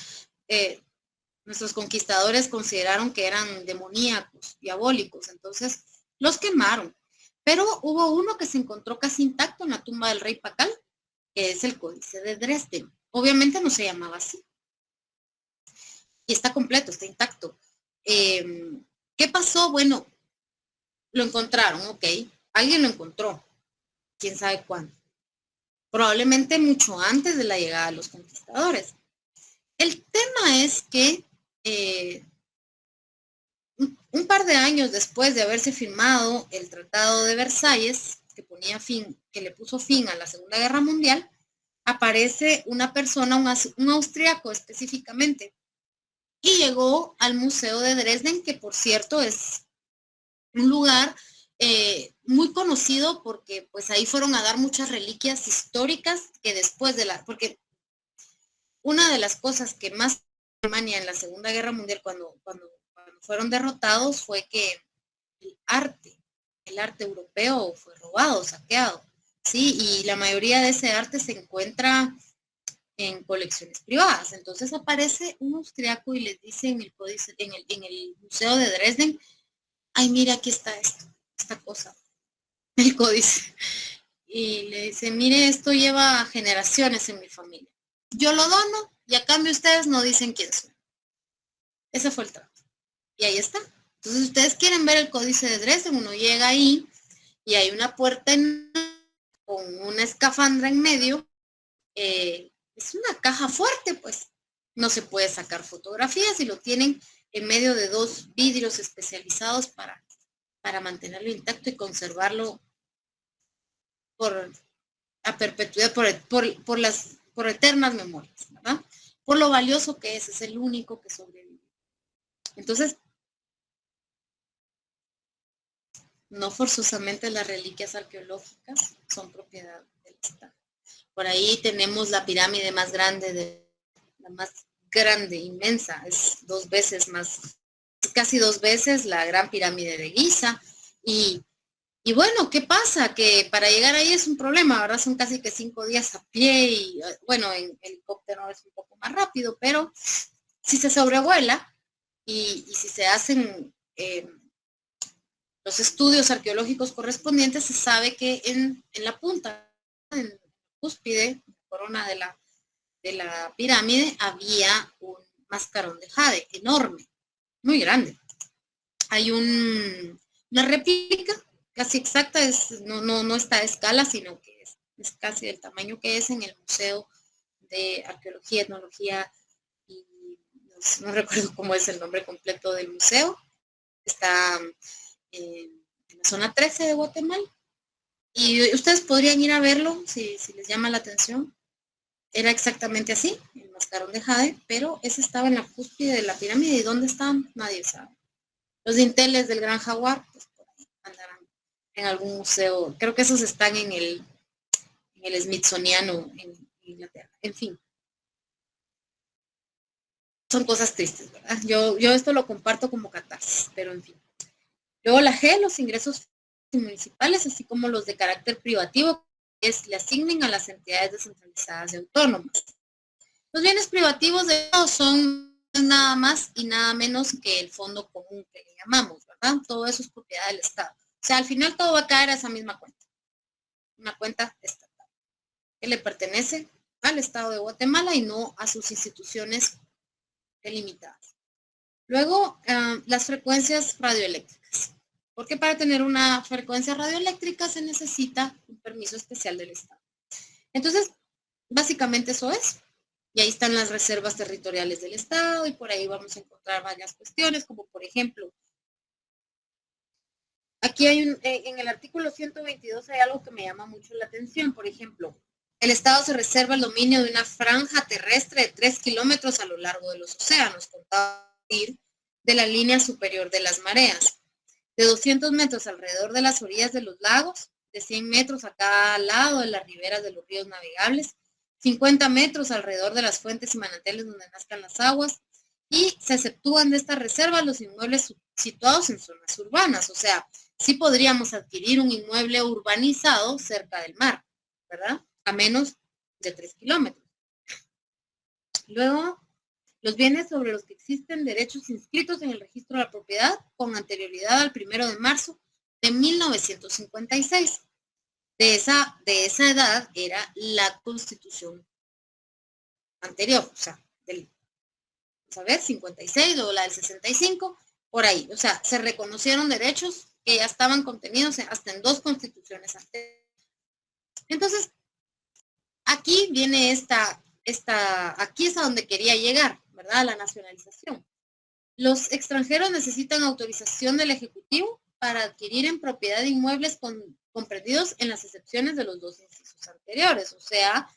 nuestros conquistadores consideraron que eran demoníacos, diabólicos, entonces los quemaron. Pero hubo uno que se encontró casi intacto en la tumba del rey Pacal, que es el Códice de Dresden. Obviamente no se llamaba así. Y está completo, está intacto. ¿Qué pasó? Bueno, lo encontraron, ok. Alguien lo encontró. ¿Quién sabe cuándo? Probablemente mucho antes de la llegada de los conquistadores. El tema es que un par de años después de haberse firmado el Tratado de Versalles, que le puso fin a la Segunda Guerra Mundial, aparece una persona, un austriaco específicamente, y llegó al Museo de Dresden, que por cierto es un lugar muy conocido porque pues ahí fueron a dar muchas reliquias históricas que después porque una de las cosas que más Alemania en la Segunda Guerra Mundial cuando fueron derrotados fue que el arte europeo fue robado, saqueado, ¿sí? Y la mayoría de ese arte se encuentra en colecciones privadas. Entonces aparece un austriaco y les dice en el Museo de Dresden, ay, mira, aquí está esta cosa, el códice. Y le dice, mire, esto lleva generaciones en mi familia. Yo lo dono y a cambio ustedes no dicen quién soy. Ese fue el trato. Y ahí está. Entonces, ustedes quieren ver el Códice de Dresden, uno llega ahí y hay una puerta con una escafandra en medio. Es una caja fuerte, pues. No se puede sacar fotografías y lo tienen en medio de dos vidrios especializados para mantenerlo intacto y conservarlo a perpetuidad, por eternas memorias, ¿verdad? Por lo valioso que es el único que sobrevive. Entonces, no forzosamente las reliquias arqueológicas son propiedad del Estado. Por ahí tenemos la pirámide más grande, inmensa, es casi dos veces la gran pirámide de Giza. Y bueno, ¿qué pasa? Que para llegar ahí es un problema, ¿verdad? Son casi que 5 días a pie y, bueno, en helicóptero es un poco más rápido, pero si se sobrevuela y si se hacen los estudios arqueológicos correspondientes, se sabe que en la punta, en la cúspide, la corona de la pirámide, había un mascarón de jade enorme, muy grande. Hay una réplica casi exacta, no está a escala, sino que es casi del tamaño que es en el Museo de Arqueología, Etnología, y no recuerdo cómo es el nombre completo del museo. Está en la zona 13 de Guatemala. Y ustedes podrían ir a verlo si les llama la atención. Era exactamente así, el mascarón de jade, pero ese estaba en la cúspide de la pirámide. ¿Y dónde están? Nadie sabe. Los dinteles del Gran Jaguar, pues por ahí andarán en algún museo. Creo que esos están en el Smithsoniano en Inglaterra. En fin. Son cosas tristes, ¿verdad? Yo esto lo comparto como catarsis, pero en fin. Luego la G, los ingresos municipales, así como los de carácter privativo, le asignen a las entidades descentralizadas y autónomas. Los bienes privativos de todos son nada más y nada menos que el fondo común que le llamamos, ¿verdad? Todo eso es propiedad del Estado. O sea, al final todo va a caer a esa misma cuenta. Una cuenta estatal que le pertenece al Estado de Guatemala y no a sus instituciones delimitadas. Luego, las frecuencias radioeléctricas. Porque para tener una frecuencia radioeléctrica se necesita un permiso especial del Estado. Entonces, básicamente eso es. Y ahí están las reservas territoriales del Estado y por ahí vamos a encontrar varias cuestiones, como por ejemplo, aquí hay en el artículo 122 hay algo que me llama mucho la atención. Por ejemplo, el Estado se reserva el dominio de una franja terrestre de 3 kilómetros a lo largo de los océanos, contado de la línea superior de las mareas, de 200 metros alrededor de las orillas de los lagos, de 100 metros a cada lado de las riberas de los ríos navegables, 50 metros alrededor de las fuentes y manantiales donde nazcan las aguas, y se exceptúan de esta reserva los inmuebles situados en zonas urbanas. O sea, sí podríamos adquirir un inmueble urbanizado cerca del mar, ¿verdad? A menos de 3 kilómetros. Luego, los bienes sobre los que existen derechos inscritos en el registro de la propiedad con anterioridad al 1 de marzo de 1956. De esa edad era la Constitución anterior, o sea, vamos a ver, 56 o la del 65, por ahí. O sea, se reconocieron derechos que ya estaban contenidos hasta en 2 constituciones anteriores. Entonces, aquí viene aquí es a donde quería llegar, ¿verdad? La nacionalización. Los extranjeros necesitan autorización del Ejecutivo para adquirir en propiedad inmuebles comprendidos en las excepciones de los 2 incisos anteriores, o sea,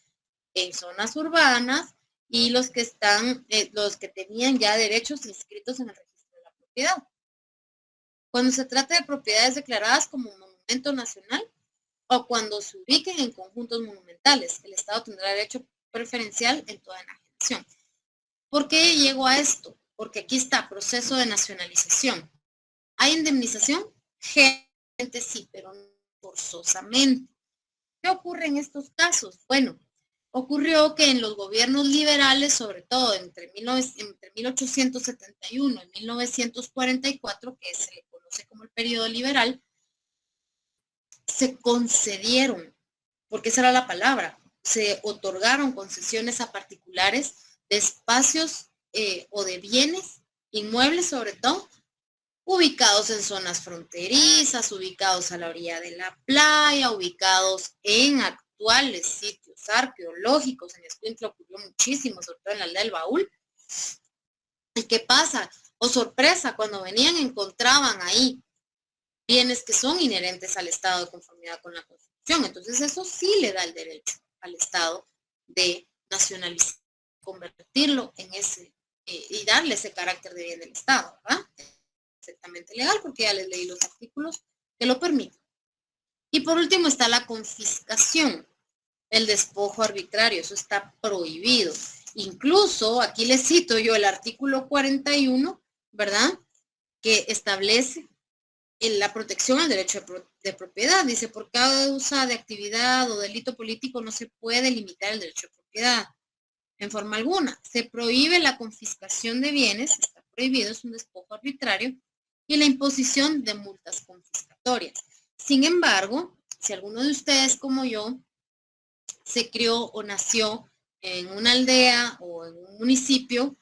en zonas urbanas y los que tenían ya derechos inscritos en el registro de la propiedad. Cuando se trata de propiedades declaradas como monumento nacional o cuando se ubiquen en conjuntos monumentales, el Estado tendrá derecho preferencial en toda enajenación. ¿Por qué llego a esto? Porque aquí está proceso de nacionalización. ¿Hay indemnización? Gente sí, pero no forzosamente. ¿Qué ocurre en estos casos? Bueno, ocurrió que en los gobiernos liberales, sobre todo entre 1871 y 1944, que se le conoce como el periodo liberal, se concedieron, porque esa era la palabra, se otorgaron concesiones a particulares de espacios o de bienes, inmuebles sobre todo, ubicados en zonas fronterizas, ubicados a la orilla de la playa, ubicados en actuales sitios arqueológicos. En Escuintla ocurrió muchísimo, sobre todo en la aldea del Baúl. ¿Y qué pasa? Oh, sorpresa, cuando venían encontraban ahí bienes que son inherentes al Estado de conformidad con la Constitución. Entonces eso sí le da el derecho al Estado de nacionalizar, convertirlo en ese, y darle ese carácter de bien del Estado, ¿verdad? Perfectamente legal, porque ya les leí los artículos que lo permiten. Y por último está la confiscación, el despojo arbitrario, eso está prohibido. Incluso, aquí les cito yo el artículo 41, ¿verdad? Que establece la protección al derecho de propiedad. Dice, por causa de actividad o delito político no se puede limitar el derecho de propiedad en forma alguna. Se prohíbe la confiscación de bienes, está prohibido, es un despojo arbitrario, y la imposición de multas confiscatorias. Sin embargo, si alguno de ustedes como yo se crió o nació en una aldea o en un municipio,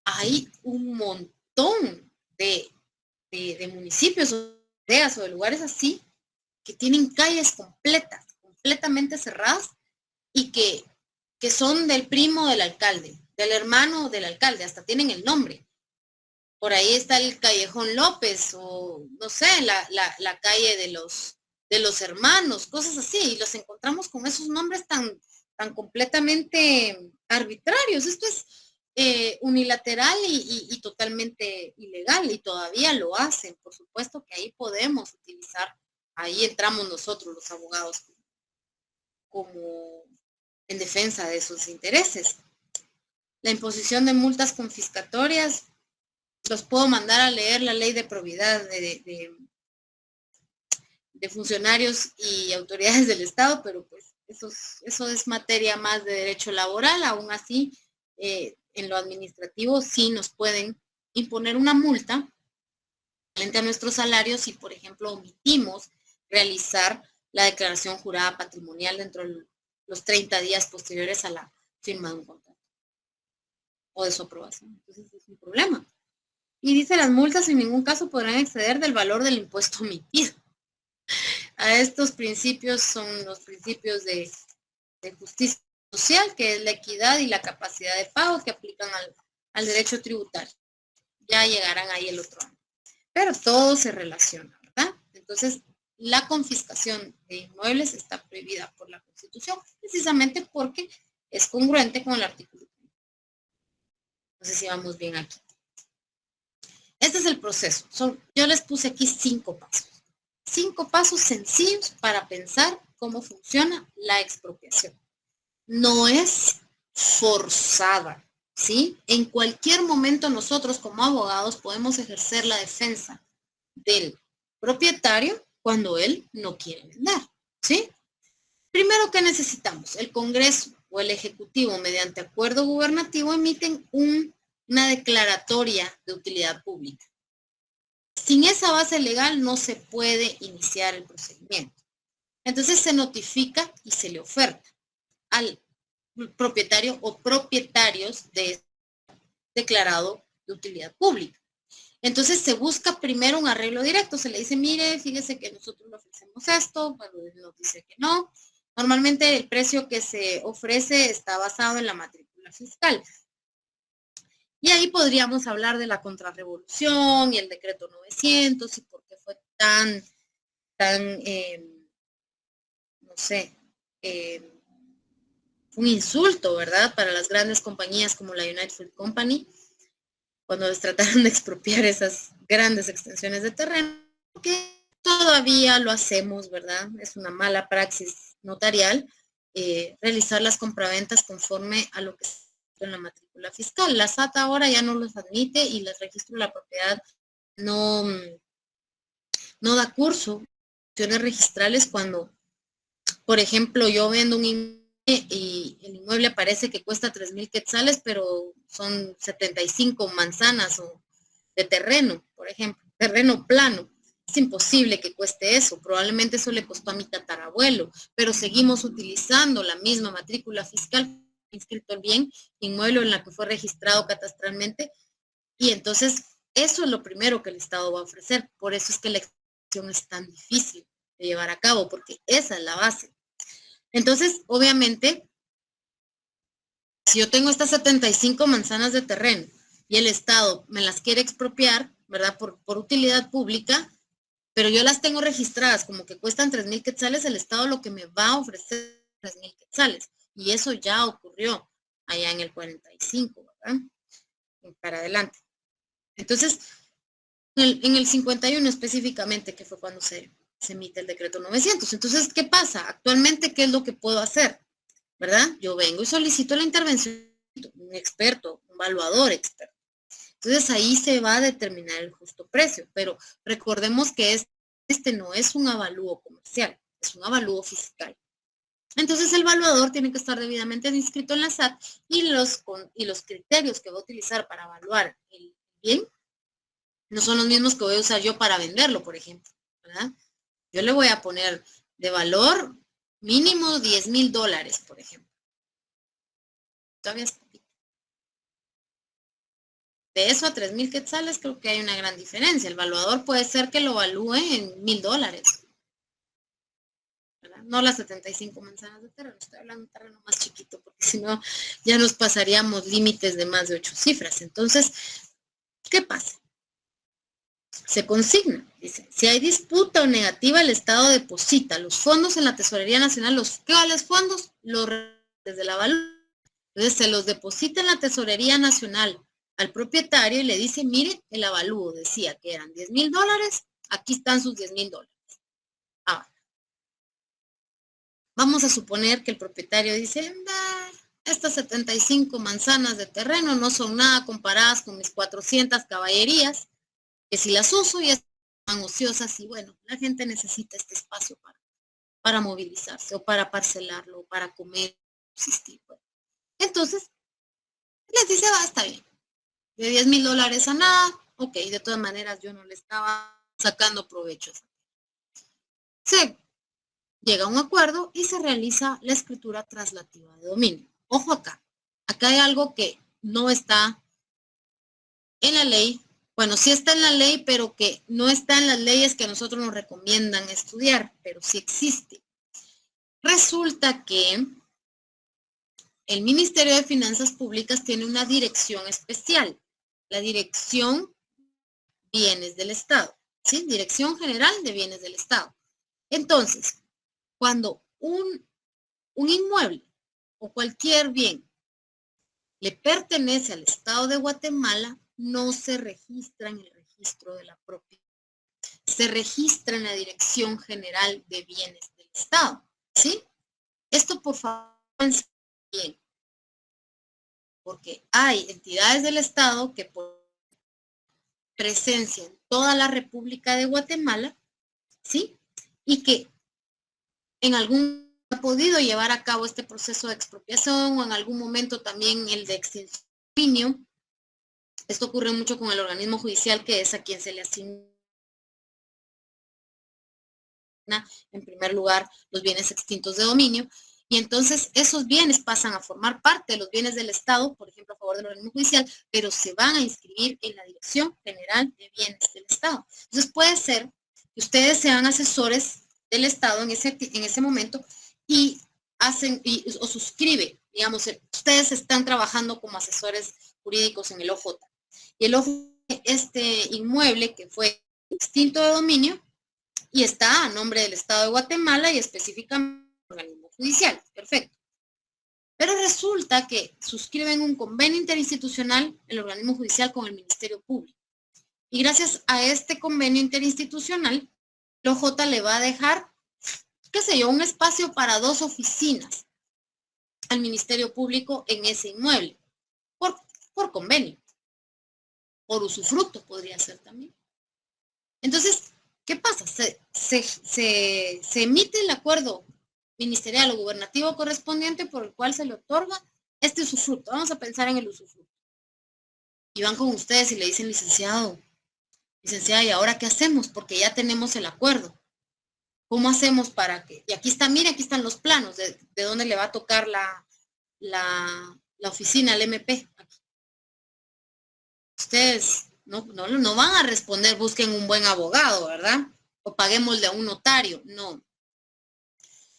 hay un montón de municipios o aldeas o de lugares así que tienen calles completamente cerradas y que son del primo del alcalde, del hermano del alcalde, hasta tienen el nombre. Por ahí está el Callejón López o, no sé, la calle de los hermanos, cosas así. Y los encontramos con esos nombres tan completamente arbitrarios. Esto es unilateral y totalmente ilegal y todavía lo hacen. Por supuesto que ahí podemos utilizar, ahí entramos nosotros los abogados como en defensa de sus intereses. La imposición de multas confiscatorias, los puedo mandar a leer la ley de probidad de funcionarios y autoridades del Estado, pero pues eso es materia más de derecho laboral. Aún así, en lo administrativo sí nos pueden imponer una multa frente a nuestros salarios si, por ejemplo, omitimos realizar la declaración jurada patrimonial dentro de los 30 días posteriores a la firma de un contrato o de su aprobación. Entonces es un problema. Y dice, las multas en ningún caso podrán exceder del valor del impuesto omitido. A estos principios son los principios de justicia social, que es la equidad y la capacidad de pago que aplican al derecho tributario. Ya llegarán ahí el otro año. Pero todo se relaciona, ¿verdad? Entonces, la confiscación de inmuebles está prohibida por la Constitución, precisamente porque es congruente con el artículo 30. No sé si vamos bien aquí. Este es el proceso. Yo les puse aquí 5 pasos. 5 pasos sencillos para pensar cómo funciona la expropiación. No es forzada, ¿sí? En cualquier momento nosotros como abogados podemos ejercer la defensa del propietario cuando él no quiere vender, ¿sí? Primero, ¿qué necesitamos? El Congreso o el Ejecutivo, mediante acuerdo gubernativo, emiten una declaratoria de utilidad pública. Sin esa base legal no se puede iniciar el procedimiento. Entonces se notifica y se le oferta al propietario o propietarios de declarado de utilidad pública. Entonces se busca primero un arreglo directo, se le dice, mire, fíjese que nosotros le ofrecemos esto, pero él nos dice que no. Normalmente el precio que se ofrece está basado en la matrícula fiscal. Y ahí podríamos hablar de la contrarrevolución y el decreto 900 y por qué fue tan no sé, un insulto, ¿verdad? Para las grandes compañías como la United Fruit Company, cuando les trataron de expropiar esas grandes extensiones de terreno, que todavía lo hacemos, ¿verdad? Es una mala praxis notarial realizar las compraventas conforme a lo que está en la matrícula fiscal. La SAT ahora ya no los admite y el registro de la propiedad no da curso a acciones registrales cuando, por ejemplo, yo vendo un inmueble y el inmueble parece que cuesta 3,000 quetzales, pero son 75 manzanas de terreno, por ejemplo, terreno plano. Es imposible que cueste eso, probablemente eso le costó a mi tatarabuelo, pero seguimos utilizando la misma matrícula fiscal, inscrito el bien inmueble en la que fue registrado catastralmente, y entonces eso es lo primero que el Estado va a ofrecer. Por eso es que la extensión es tan difícil de llevar a cabo, porque esa es la base. Entonces, obviamente, si yo tengo estas 75 manzanas de terreno y el Estado me las quiere expropiar, ¿verdad? Por utilidad pública, pero yo las tengo registradas como que cuestan 3,000 quetzales, el Estado lo que me va a ofrecer 3,000 quetzales. Y eso ya ocurrió allá en el 45, ¿verdad? Para adelante. Entonces, en el 51 específicamente, que fue cuando se emite el decreto 900. Entonces, ¿qué pasa? Actualmente, ¿qué es lo que puedo hacer? ¿Verdad? Yo vengo y solicito la intervención de un experto, un evaluador experto. Entonces, ahí se va a determinar el justo precio, pero recordemos que este no es un avalúo comercial, es un avalúo fiscal. Entonces, el evaluador tiene que estar debidamente inscrito en la SAT y los criterios que va a utilizar para evaluar el bien no son los mismos que voy a usar yo para venderlo, por ejemplo, ¿verdad? Yo le voy a poner de valor mínimo $10,000, por ejemplo. Todavía es poquito. De eso a 3,000 quetzales creo que hay una gran diferencia. El evaluador puede ser que lo evalúe en $1,000. ¿Verdad? No las 75 manzanas de terreno, estoy hablando de un terreno más chiquito, porque si no ya nos pasaríamos límites de más de 8 cifras. Entonces, ¿qué pasa? Se consigna, dice, si hay disputa o negativa, el Estado deposita los fondos en la Tesorería Nacional. ¿Cuáles fondos? Los desde la valor. Entonces se los deposita en la Tesorería Nacional al propietario y le dice, mire, el avalúo decía que eran $10,000, aquí están sus $10,000. Ahora, vamos a suponer que el propietario dice, estas 75 manzanas de terreno no son nada comparadas con mis 400 caballerías, que si las uso ya están ociosas y bueno, la gente necesita este espacio para movilizarse o para parcelarlo, o para comer, existir. Bueno. Entonces, les dice, está bien, de $10,000 a nada, ok, de todas maneras yo no le estaba sacando provecho. Se llega a un acuerdo y se realiza la escritura traslativa de dominio. Ojo acá hay algo que no está en la ley. Bueno, sí está en la ley, pero que no está en las leyes que a nosotros nos recomiendan estudiar, pero sí existe. Resulta que el Ministerio de Finanzas Públicas tiene una dirección especial, la Dirección Bienes del Estado, ¿sí? Dirección General de Bienes del Estado. Entonces, cuando un inmueble o cualquier bien le pertenece al Estado de Guatemala, no se registra en el registro de la propiedad. Se registra en la Dirección General de Bienes del Estado, ¿sí? Esto, por favor, bien, porque hay entidades del Estado que por presencia en toda la República de Guatemala, ¿sí? Y que en algún ha podido llevar a cabo este proceso de expropiación o en algún momento también el de extinción de dominio. Esto ocurre mucho con el organismo judicial, que es a quien se le asigna en primer lugar los bienes extintos de dominio, y entonces esos bienes pasan a formar parte de los bienes del Estado, por ejemplo, a favor del organismo judicial, pero se van a inscribir en la Dirección General de Bienes del Estado. Entonces puede ser que ustedes sean asesores del Estado en ese momento y hacen o suscribe, digamos, ustedes están trabajando como asesores jurídicos en el OJ, y el OJ, este inmueble que fue extinto de dominio, y está a nombre del Estado de Guatemala y específicamente del organismo judicial. Perfecto. Pero resulta que suscriben un convenio interinstitucional el organismo judicial con el Ministerio Público. Y gracias a este convenio interinstitucional, el OJ le va a dejar, qué sé yo, un espacio para 2 oficinas al Ministerio Público en ese inmueble, por convenio, por usufructo podría ser también. Entonces, ¿qué pasa? Se emite el acuerdo ministerial o gubernativo correspondiente por el cual se le otorga este usufructo. Vamos a pensar en el usufructo. Y van con ustedes y le dicen, licenciada, ¿y ahora qué hacemos? Porque ya tenemos el acuerdo. ¿Cómo hacemos para que? Y aquí está, mire, aquí están los planos de dónde le va a tocar la oficina, el MP. Aquí. Ustedes no van a responder, busquen un buen abogado, ¿verdad? O paguémosle a un notario. No.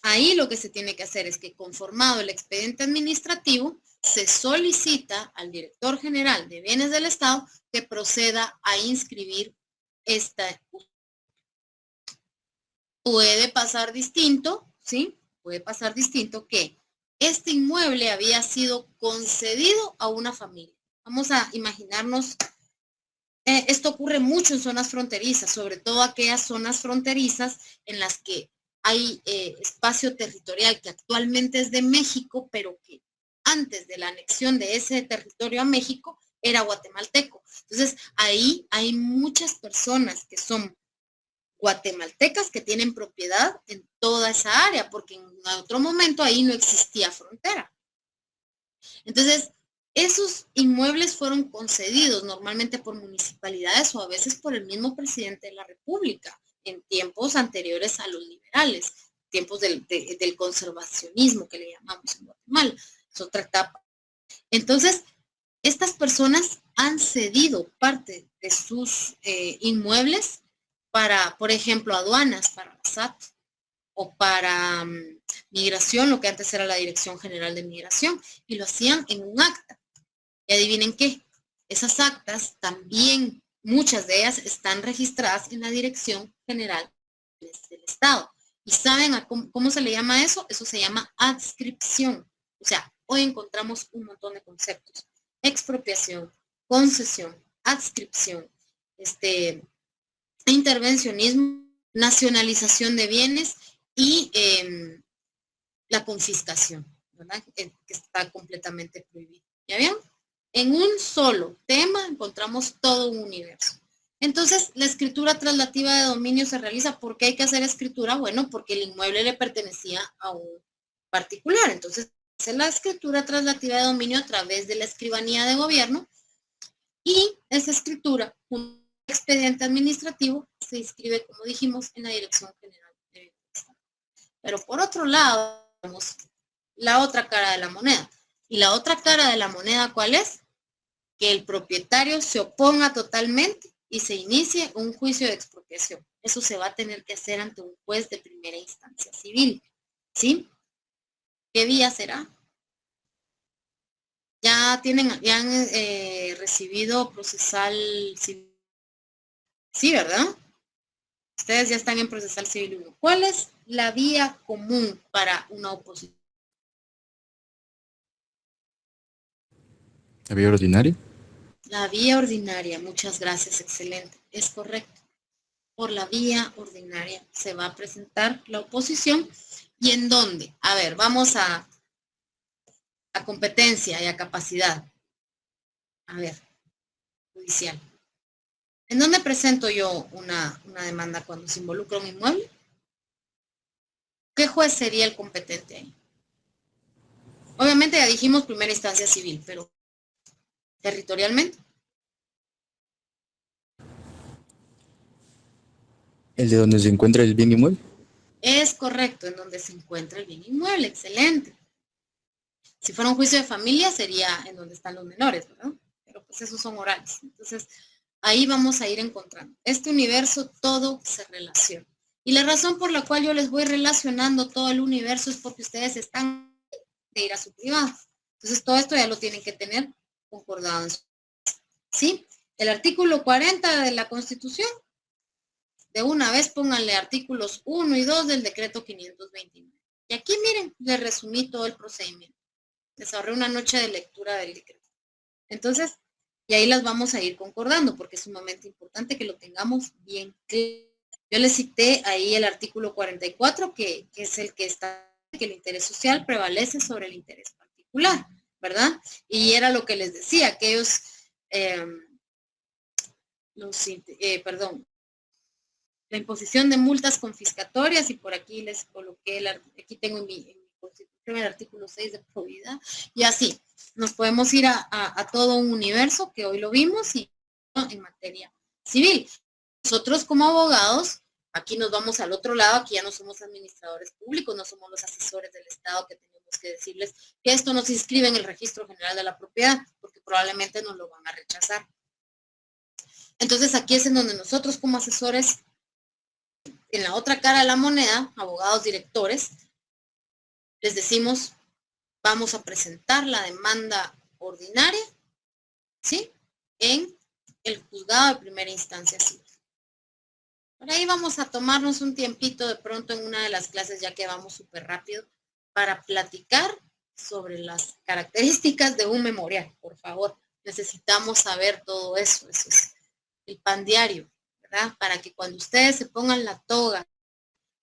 Ahí lo que se tiene que hacer es que, conformado el expediente administrativo, se solicita al director general de bienes del Estado que proceda a inscribir esta. Puede pasar distinto, ¿sí? Puede pasar distinto que este inmueble había sido concedido a una familia. Vamos a imaginarnos, esto ocurre mucho en zonas fronterizas, sobre todo aquellas zonas fronterizas en las que hay espacio territorial que actualmente es de México, pero que antes de la anexión de ese territorio a México era guatemalteco. Entonces, ahí hay muchas personas que son guatemaltecas que tienen propiedad en toda esa área, porque en otro momento ahí no existía frontera. Entonces, esos inmuebles fueron concedidos normalmente por municipalidades o a veces por el mismo presidente de la República en tiempos anteriores a los liberales, tiempos del conservacionismo que le llamamos en Guatemala. Es otra etapa. Entonces, estas personas han cedido parte de sus inmuebles para, por ejemplo, aduanas, para la SAT, o para migración, lo que antes era la Dirección General de Migración, y lo hacían en un acta. Y adivinen qué, esas actas también, muchas de ellas están registradas en la Dirección General del Estado. ¿Y saben cómo se le llama eso? Eso se llama adscripción. O sea, hoy encontramos un montón de conceptos. Expropiación, concesión, adscripción, intervencionismo, nacionalización de bienes y la confiscación, ¿verdad? Que está completamente prohibido. ¿Ya vieron? En un solo tema encontramos todo un universo. Entonces, la escritura traslativa de dominio se realiza. ¿Por qué hay que hacer escritura? Bueno, porque el inmueble le pertenecía a un particular. Entonces, hace la escritura traslativa de dominio a través de la escribanía de gobierno, y esa escritura, un expediente administrativo, se inscribe, como dijimos, en la Dirección General de Bienes del Estado. Pero por otro lado, tenemos la otra cara de la moneda. Y la otra cara de la moneda, ¿cuál es? Que el propietario se oponga totalmente y se inicie un juicio de expropiación. Eso se va a tener que hacer ante un juez de primera instancia civil. ¿Sí? ¿Qué vía será? Ya han recibido procesal civil. Sí, ¿verdad? Ustedes ya están en procesal civil 1. ¿Cuál es la vía común para una oposición? ¿La vía ordinaria? La vía ordinaria, muchas gracias, excelente, es correcto. Por la vía ordinaria se va a presentar la oposición. ¿Y en dónde? A ver, vamos a competencia y a capacidad. A ver, judicial. ¿En dónde presento yo una demanda cuando se involucra un inmueble? ¿qué juez sería el competente ahí? Obviamente ya dijimos primera instancia civil, pero territorialmente. ¿El de donde se encuentra el bien inmueble? Es correcto, en donde se encuentra el bien inmueble, excelente. Si fuera un juicio de familia sería en donde están los menores, ¿verdad? Pero pues esos son orales. Entonces, ahí vamos a ir encontrando. Este universo todo se relaciona. Y la razón por la cual yo les voy relacionando todo el universo es porque ustedes están de ir a su privado. Entonces, todo esto ya lo tienen que tener concordado en su... ¿Sí? El artículo 40 de la Constitución, de una vez pónganle artículos 1 y 2 del decreto 529. Y aquí, miren, les resumí todo el procedimiento. Les ahorré una noche de lectura del decreto. Entonces, y ahí las vamos a ir concordando, porque es sumamente importante que lo tengamos bien claro. Yo les cité ahí el artículo 44, que es el que está, que el interés social prevalece sobre el interés particular, ¿verdad? Y era lo que les decía, aquellos, la imposición de multas confiscatorias, y por aquí les coloqué, aquí tengo en mi Constitución el artículo 6 de probidad, y así, nos podemos ir a todo un universo que hoy lo vimos y en materia civil. Nosotros como abogados, aquí nos vamos al otro lado, aquí ya no somos administradores públicos, no somos los asesores del Estado que tenemos que decirles que esto no se inscribe en el Registro General de la Propiedad, porque probablemente nos lo van a rechazar. Entonces aquí es en donde nosotros como asesores, en la otra cara de la moneda, abogados directores, les decimos, vamos a presentar la demanda ordinaria, ¿sí? En el juzgado de primera instancia civil. Por ahí vamos a tomarnos un tiempito de pronto en una de las clases, ya que vamos súper rápido, para platicar sobre las características de un memorial. Por favor, necesitamos saber todo eso. Eso es el pan diario, ¿verdad? Para que cuando ustedes se pongan la toga,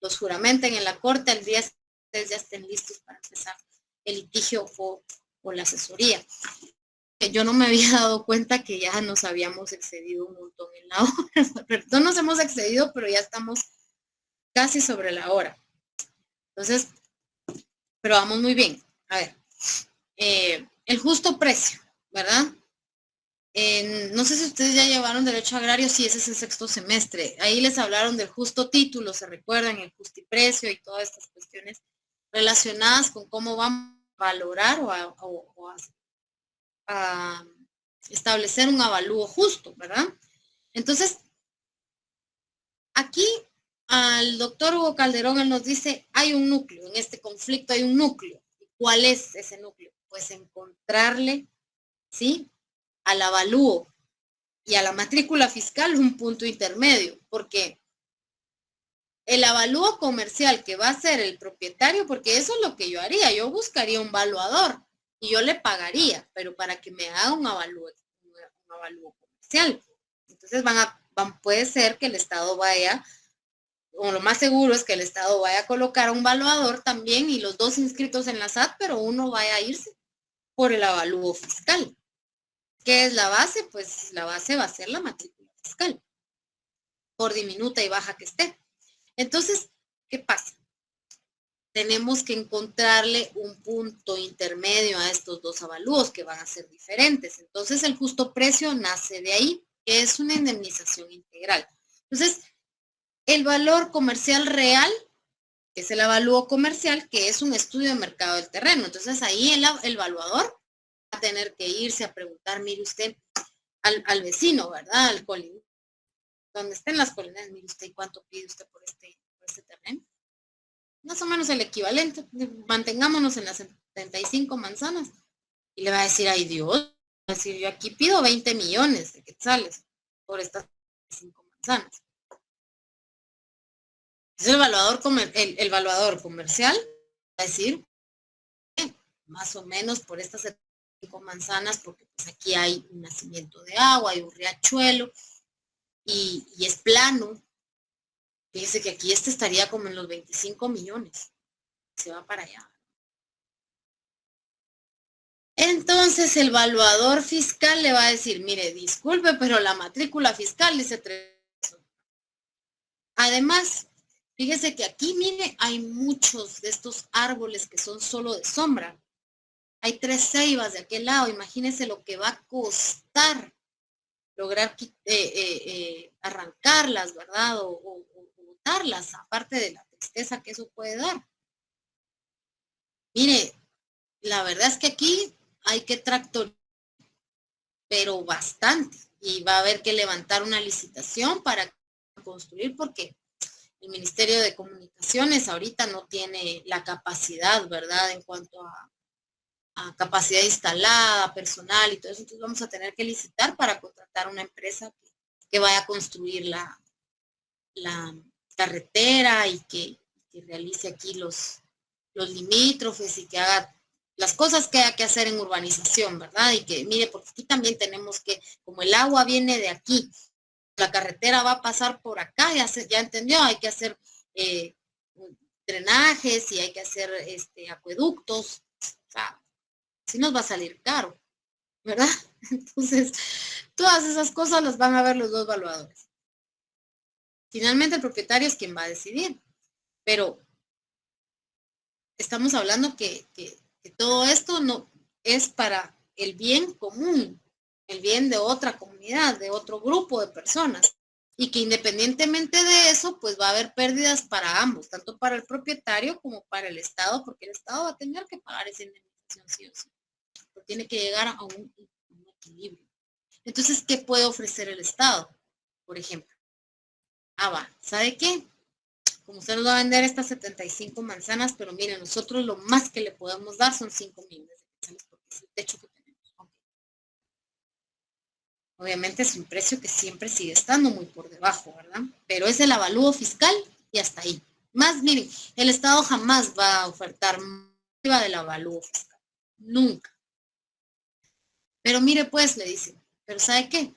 los juramenten en la corte, al día ustedes ya estén listos para empezar el litigio o la asesoría. Yo no me había dado cuenta que ya nos habíamos excedido un montón en la hora. No nos hemos excedido, pero ya estamos casi sobre la hora. Entonces, pero vamos muy bien. A ver, el justo precio, ¿verdad? No sé si ustedes ya llevaron derecho agrario, sí, ese es el sexto semestre. Ahí les hablaron del justo título, se recuerdan, el justiprecio y todas estas cuestiones relacionadas con cómo vamos a valorar o a establecer un avalúo justo, ¿verdad? Entonces, aquí al doctor Hugo Calderón, él nos dice, hay un núcleo, en este conflicto hay un núcleo. ¿Cuál es ese núcleo? Pues encontrarle, ¿sí?, al avalúo y a la matrícula fiscal un punto intermedio, porque el avalúo comercial que va a ser el propietario, porque eso es lo que yo haría, yo buscaría un valuador y yo le pagaría, pero para que me haga un avalúo comercial. Entonces puede ser que el Estado vaya, o lo más seguro es que el Estado vaya a colocar a un valuador también y los dos inscritos en la SAT, pero uno vaya a irse por el avalúo fiscal. ¿Qué es la base? Pues la base va a ser la matrícula fiscal, por diminuta y baja que esté. Entonces, ¿qué pasa? Tenemos que encontrarle un punto intermedio a estos dos avalúos que van a ser diferentes. Entonces, el justo precio nace de ahí, que es una indemnización integral. Entonces, el valor comercial real es el avalúo comercial, que es un estudio de mercado del terreno. Entonces, ahí el evaluador va a tener que irse a preguntar, mire usted, al vecino, ¿verdad? Al colina, donde estén las colinas, mire usted, ¿cuánto pide usted por este terreno? Más o menos el equivalente, mantengámonos en las 75 manzanas. Y le va a decir, ay Dios, va a decir, yo aquí pido 20 millones de quetzales por estas 75 manzanas. Entonces el evaluador comercial va a decir, más o menos por estas 75 manzanas, porque pues aquí hay un nacimiento de agua, hay un riachuelo, y es plano. Fíjese que aquí estaría como en los 25 millones. Se va para allá. Entonces el evaluador fiscal le va a decir, mire, disculpe, pero la matrícula fiscal dice 3. Además, Fíjese que aquí, mire, hay muchos de estos árboles que son solo de sombra. Hay 3 ceibas de aquel lado. Imagínense lo que va a costar lograr arrancarlas, ¿verdad? O botarlas, aparte de la tristeza que eso puede dar. Mire, la verdad es que aquí hay que tractorizar, pero bastante. Y va a haber que levantar una licitación para construir, porque el Ministerio de Comunicaciones ahorita no tiene la capacidad, ¿verdad? En cuanto a capacidad instalada, personal y todo eso. Entonces vamos a tener que licitar para contratar una empresa que vaya a construir la carretera y que realice aquí los limítrofes y que haga las cosas que hay que hacer en urbanización, ¿verdad? Y que, mire, porque aquí también tenemos que, como el agua viene de aquí, la carretera va a pasar por acá, ya entendió, hay que hacer drenajes y hay que hacer acueductos, o sea, si nos va a salir caro, ¿verdad? Entonces, todas esas cosas las van a ver los dos evaluadores. Finalmente el propietario es quien va a decidir, pero estamos hablando que todo esto no es para el bien común, el bien de otra comunidad, de otro grupo de personas, y que independientemente de eso, pues va a haber pérdidas para ambos, tanto para el propietario como para el Estado, porque el Estado va a tener que pagar esa indemnización sí o sí, porque tiene que llegar a un equilibrio. Entonces, ¿qué puede ofrecer el Estado? Por ejemplo, ¿sabe qué? Como usted nos va a vender estas 75 manzanas, pero miren, nosotros lo más que le podemos dar son 5 millones de quetzales, porque es el techo que tenemos. Okay. Obviamente es un precio que siempre sigue estando muy por debajo, ¿verdad? Pero es el avalúo fiscal y hasta ahí. Más, miren, el Estado jamás va a ofertar más arriba del avalúo fiscal. Nunca. Pero mire, pues, le dicen, ¿pero sabe qué?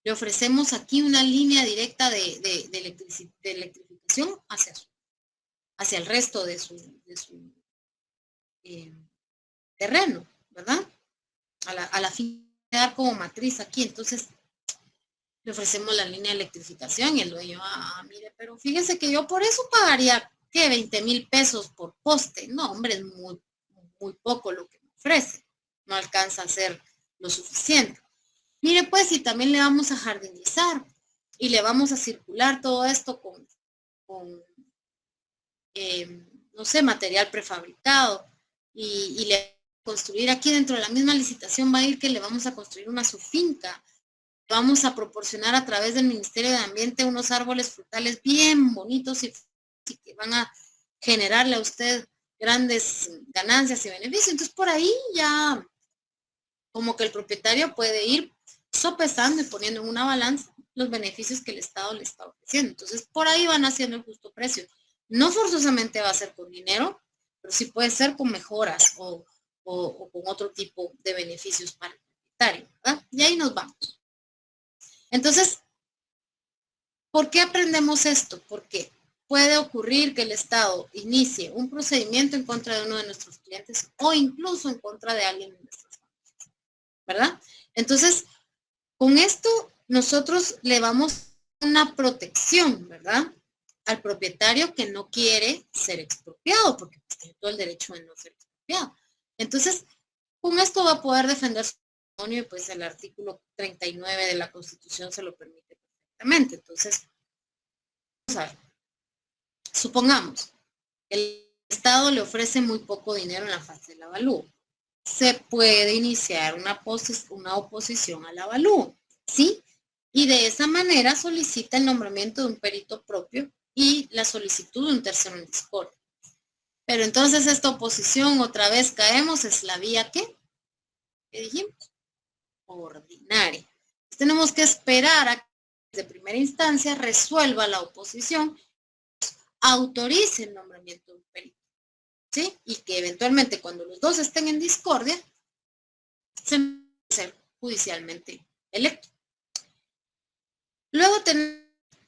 Le ofrecemos aquí una línea directa de electrificación hacia el resto de su terreno, ¿verdad? A la fin de dar como matriz aquí. Entonces, le ofrecemos la línea de electrificación y el dueño, mire, pero fíjese que yo por eso pagaría, ¿qué? 20,000 pesos por poste. No, hombre, es muy, muy poco lo que me ofrece. No alcanza a ser lo suficiente. Mire, pues, y también le vamos a jardinizar y le vamos a circular todo esto con no sé, material prefabricado y le construir aquí dentro de la misma licitación va a ir que le vamos a construir una subfinca. Vamos a proporcionar a través del Ministerio de Ambiente unos árboles frutales bien bonitos y que van a generarle a usted grandes ganancias y beneficios. Entonces, por ahí ya como que el propietario puede ir sopesando y poniendo en una balanza los beneficios que el Estado le está ofreciendo. Entonces, por ahí van haciendo el justo precio. No forzosamente va a ser con dinero, pero sí puede ser con mejoras o con otro tipo de beneficios para el propietario, ¿verdad? Y ahí nos vamos. Entonces, ¿por qué aprendemos esto? Porque puede ocurrir que el Estado inicie un procedimiento en contra de uno de nuestros clientes o incluso en contra de alguien de nuestras familias, ¿verdad? Entonces, con esto nosotros le vamos una protección, ¿verdad? Al propietario que no quiere ser expropiado, porque pues, tiene todo el derecho de no ser expropiado. Entonces, con esto va a poder defender su patrimonio y pues el artículo 39 de la Constitución se lo permite perfectamente. Entonces, vamos a ver. Supongamos, el Estado le ofrece muy poco dinero en la fase del avalúo. Se puede iniciar una oposición al avalúo, ¿sí? Y de esa manera solicita el nombramiento de un perito propio y la solicitud de un tercero en discordia. Pero entonces esta oposición, otra vez caemos, es la vía ¿qué? ¿Qué dijimos? Ordinaria. Tenemos que esperar a que de primera instancia resuelva la oposición, autorice el nombramiento de un perito, ¿sí? Y que eventualmente cuando los dos estén en discordia, se va a ser judicialmente electo. Luego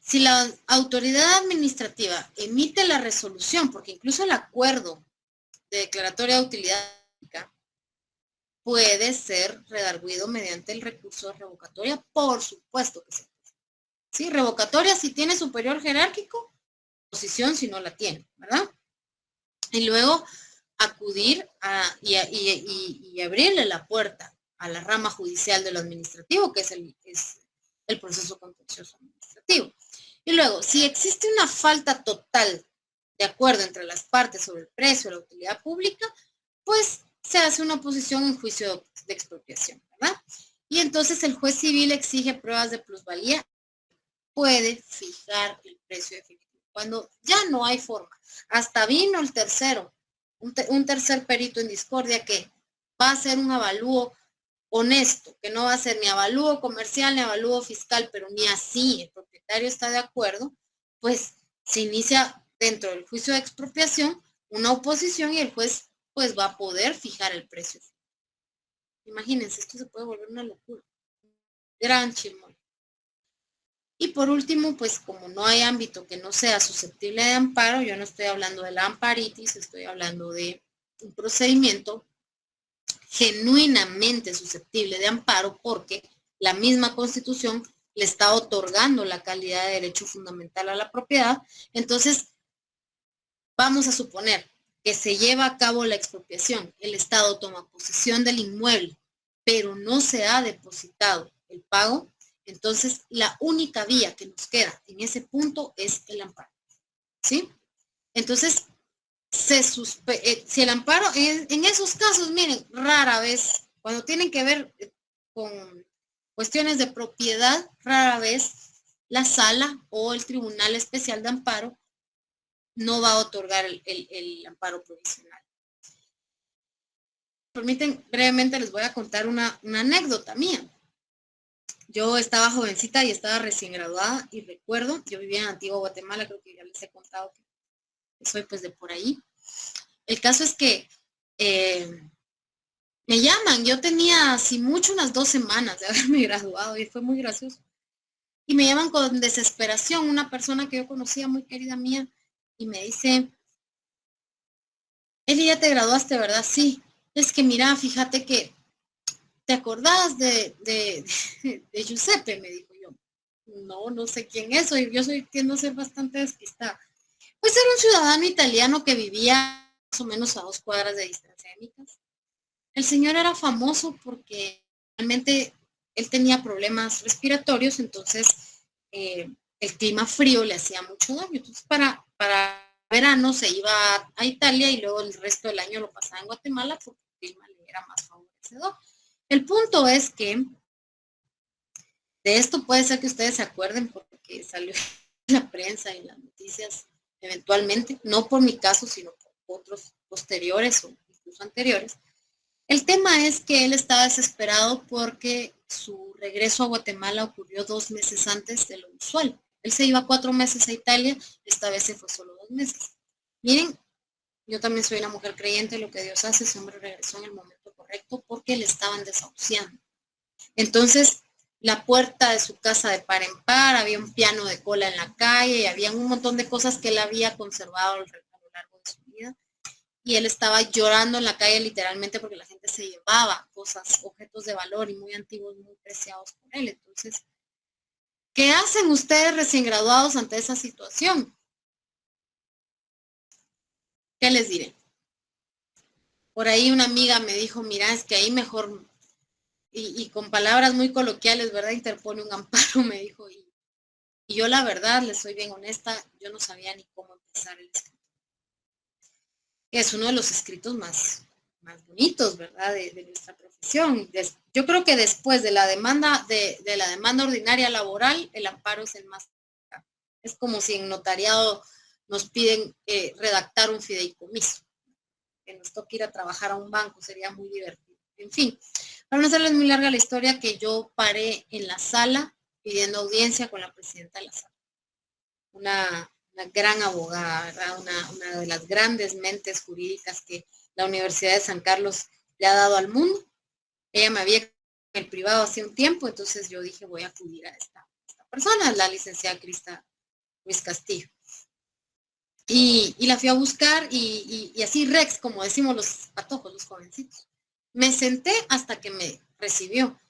si la autoridad administrativa emite la resolución, porque incluso el acuerdo de declaratoria de utilidad pública puede ser redarguido mediante el recurso de revocatoria, por supuesto que sí. ¿Sí? Revocatoria si tiene superior jerárquico, posición si no la tiene, ¿verdad? Y luego acudir y abrirle la puerta a la rama judicial de lo administrativo, que es el proceso contencioso administrativo. Y luego, si existe una falta total de acuerdo entre las partes sobre el precio o la utilidad pública, pues se hace una oposición en juicio de expropiación, ¿verdad? Y entonces el juez civil exige pruebas de plusvalía, puede fijar el precio definitivo. Cuando ya no hay forma, hasta vino el tercero, un tercer perito en discordia que va a hacer un avalúo honesto, que no va a ser ni avalúo comercial ni avalúo fiscal, pero ni así el propietario está de acuerdo, pues se inicia dentro del juicio de expropiación una oposición y el juez pues va a poder fijar el precio. Imagínense, esto se puede volver una locura. Gran chimol. Y por último, pues como no hay ámbito que no sea susceptible de amparo, yo no estoy hablando de la amparitis, estoy hablando de un procedimiento genuinamente susceptible de amparo porque la misma Constitución le está otorgando la calidad de derecho fundamental a la propiedad. Entonces, vamos a suponer que se lleva a cabo la expropiación, el Estado toma posesión del inmueble, pero no se ha depositado el pago. Entonces, la única vía que nos queda en ese punto es el amparo, ¿sí? Entonces, si el amparo, en esos casos, miren, rara vez, cuando tienen que ver con cuestiones de propiedad, rara vez la sala o el Tribunal Especial de Amparo no va a otorgar el amparo provisional. Permiten, brevemente les voy a contar una anécdota mía. Yo estaba jovencita y estaba recién graduada y recuerdo, yo vivía en Antigua Guatemala, creo que ya les he contado que soy pues de por ahí. El caso es que me llaman, yo tenía así mucho unas 2 semanas de haberme graduado y fue muy gracioso. Y me llaman con desesperación una persona que yo conocía, muy querida mía, y me dice, Eli, ya te graduaste, ¿verdad? Sí. Es que mira, fíjate que ¿te acordás de Giuseppe? Me dijo yo. No sé quién es, yo tiendo a ser bastante despistada. Pues era un ciudadano italiano que vivía más o menos a 2 cuadras de distancia de mi casa. El señor era famoso porque realmente él tenía problemas respiratorios, entonces el clima frío le hacía mucho daño. Entonces para verano se iba a Italia y luego el resto del año lo pasaba en Guatemala porque el clima le era más favorecedor. El punto es que de esto puede ser que ustedes se acuerden porque salió en la prensa y en las noticias eventualmente, no por mi caso, sino por otros posteriores o incluso anteriores. El tema es que él estaba desesperado porque su regreso a Guatemala ocurrió 2 meses antes de lo usual. Él se iba 4 meses a Italia, esta vez se fue solo 2 meses. Miren, yo también soy una mujer creyente, lo que Dios hace, ese hombre regresó en el momento correcto porque le estaban desahuciando. Entonces, la puerta de su casa de par en par, había un piano de cola en la calle, y había un montón de cosas que él había conservado a lo largo de su vida. Y él estaba llorando en la calle literalmente porque la gente se llevaba cosas, objetos de valor y muy antiguos, muy preciados por él. Entonces, ¿qué hacen ustedes recién graduados ante esa situación? ¿Qué les diré? Por ahí una amiga me dijo, mira, es que ahí mejor, y con palabras muy coloquiales, ¿verdad? Interpone un amparo, me dijo. Y yo la verdad, les soy bien honesta, yo no sabía ni cómo empezar el escrito. Es uno de los escritos más bonitos, ¿verdad? De nuestra profesión. Yo creo que después de la demanda de la demanda ordinaria laboral, el amparo es el más. Es como si en notariado nos piden redactar un fideicomiso, que nos toque ir a trabajar a un banco, sería muy divertido. En fin, para no hacerles muy larga la historia, que yo paré en la sala pidiendo audiencia con la presidenta de la sala. Una gran abogada, ¿verdad? Una de las grandes mentes jurídicas que la Universidad de San Carlos le ha dado al mundo. Ella me había en el privado hace un tiempo, entonces yo dije, voy a acudir a esta persona, la licenciada Crista Ruiz Castillo. Y la fui a buscar y así Rex, como decimos los patojos, los jovencitos. Me senté hasta que me recibió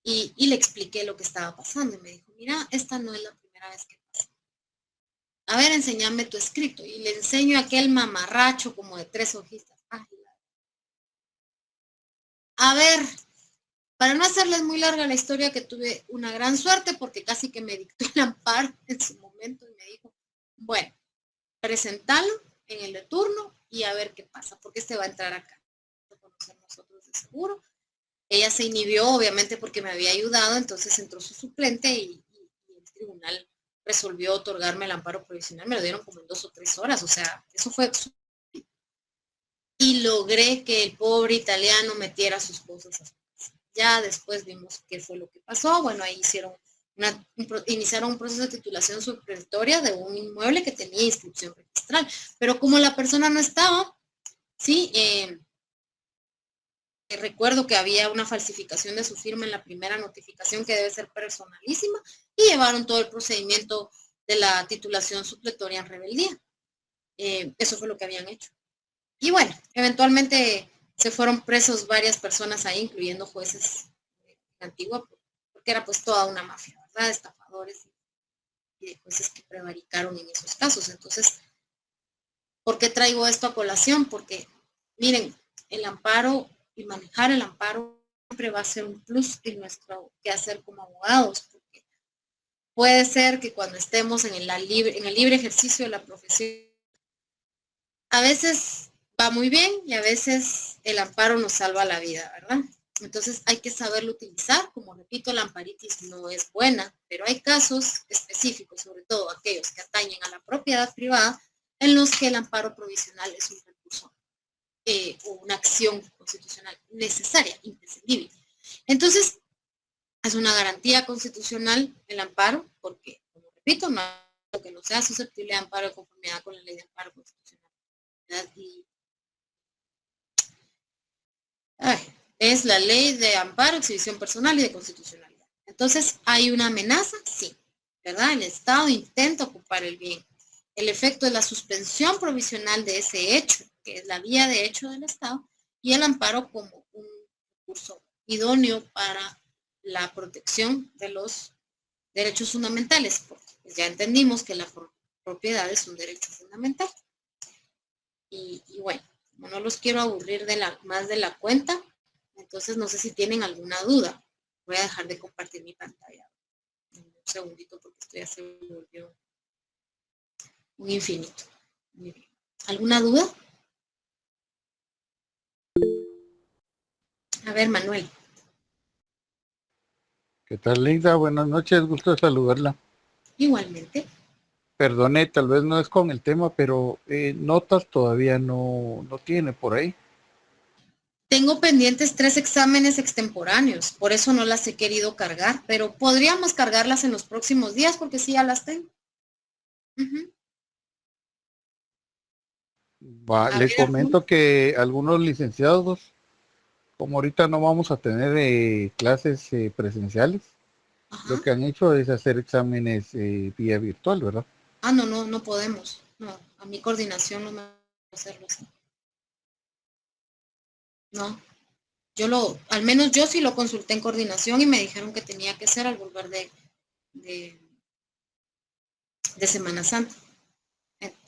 y le expliqué lo que estaba pasando. Y me dijo, mira, esta no es la primera vez que pasa. a ver, enséñame tu escrito. Y le enseño aquel mamarracho como de 3 hojitas. Ay, a ver, para no hacerles muy larga la historia, que tuve una gran suerte porque casi que me dictó el amparo en su momento y me dijo, bueno, presentalo en el de turno y a ver qué pasa, porque este va a entrar acá. Lo conocemos nosotros de seguro. Ella se inhibió, obviamente, porque me había ayudado, entonces entró su suplente y el tribunal resolvió otorgarme el amparo provisional. Me lo dieron como en 2 o 3 horas, o sea, eso fue... Y logré que el pobre italiano metiera sus cosas a su casa. Ya después vimos qué fue lo que pasó. Bueno, ahí iniciaron un proceso de titulación supletoria de un inmueble que tenía inscripción registral. Pero como la persona no estaba, sí, recuerdo que había una falsificación de su firma en la primera notificación que debe ser personalísima y llevaron todo el procedimiento de la titulación supletoria en rebeldía. Eso fue lo que habían hecho. Y bueno, eventualmente se fueron presos varias personas ahí, incluyendo jueces de Antigua, porque era pues toda una mafia, ¿verdad? Estafadores y de jueces que prevaricaron en esos casos. Entonces, ¿por qué traigo esto a colación? Porque, miren, el amparo y manejar el amparo siempre va a ser un plus en nuestro quehacer como abogados, porque puede ser que cuando estemos en el libre ejercicio de la profesión, a veces va muy bien y a veces el amparo nos salva la vida, ¿verdad? Entonces hay que saberlo utilizar. Como repito, la amparitis no es buena, pero hay casos específicos, sobre todo aquellos que atañen a la propiedad privada, en los que el amparo provisional es un recurso o una acción constitucional necesaria, imprescindible. Entonces, es una garantía constitucional el amparo, porque, como repito, no que no sea susceptible de amparo de conformidad con la ley de amparo constitucional. Y, es la ley de amparo, exhibición personal y de constitucionalidad. Entonces, ¿hay una amenaza? Sí, ¿verdad? El Estado intenta ocupar el bien. El efecto es la suspensión provisional de ese hecho, que es la vía de hecho del Estado, y el amparo como un recurso idóneo para la protección de los derechos fundamentales, porque pues ya entendimos que la propiedad es un derecho fundamental. Y bueno, como no los quiero aburrir más de la cuenta, entonces no sé si tienen alguna duda. Voy a dejar de compartir mi pantalla un segundito porque esto ya se volvió un infinito. Muy bien. ¿Alguna duda? A ver, Manuel. ¿Qué tal, Linda? Buenas noches, gusto de saludarla. Igualmente. Perdone, tal vez no es con el tema, pero notas todavía no tiene por ahí. Tengo pendientes 3 exámenes extemporáneos, por eso no las he querido cargar, pero podríamos cargarlas en los próximos días porque sí ya las tengo. Le comento que algunos licenciados, como ahorita no vamos a tener clases presenciales, lo que han hecho es hacer exámenes vía virtual, ¿verdad? No podemos. No, a mi coordinación no me va a hacerlo así. No, al menos yo sí lo consulté en coordinación y me dijeron que tenía que ser al volver de Semana Santa.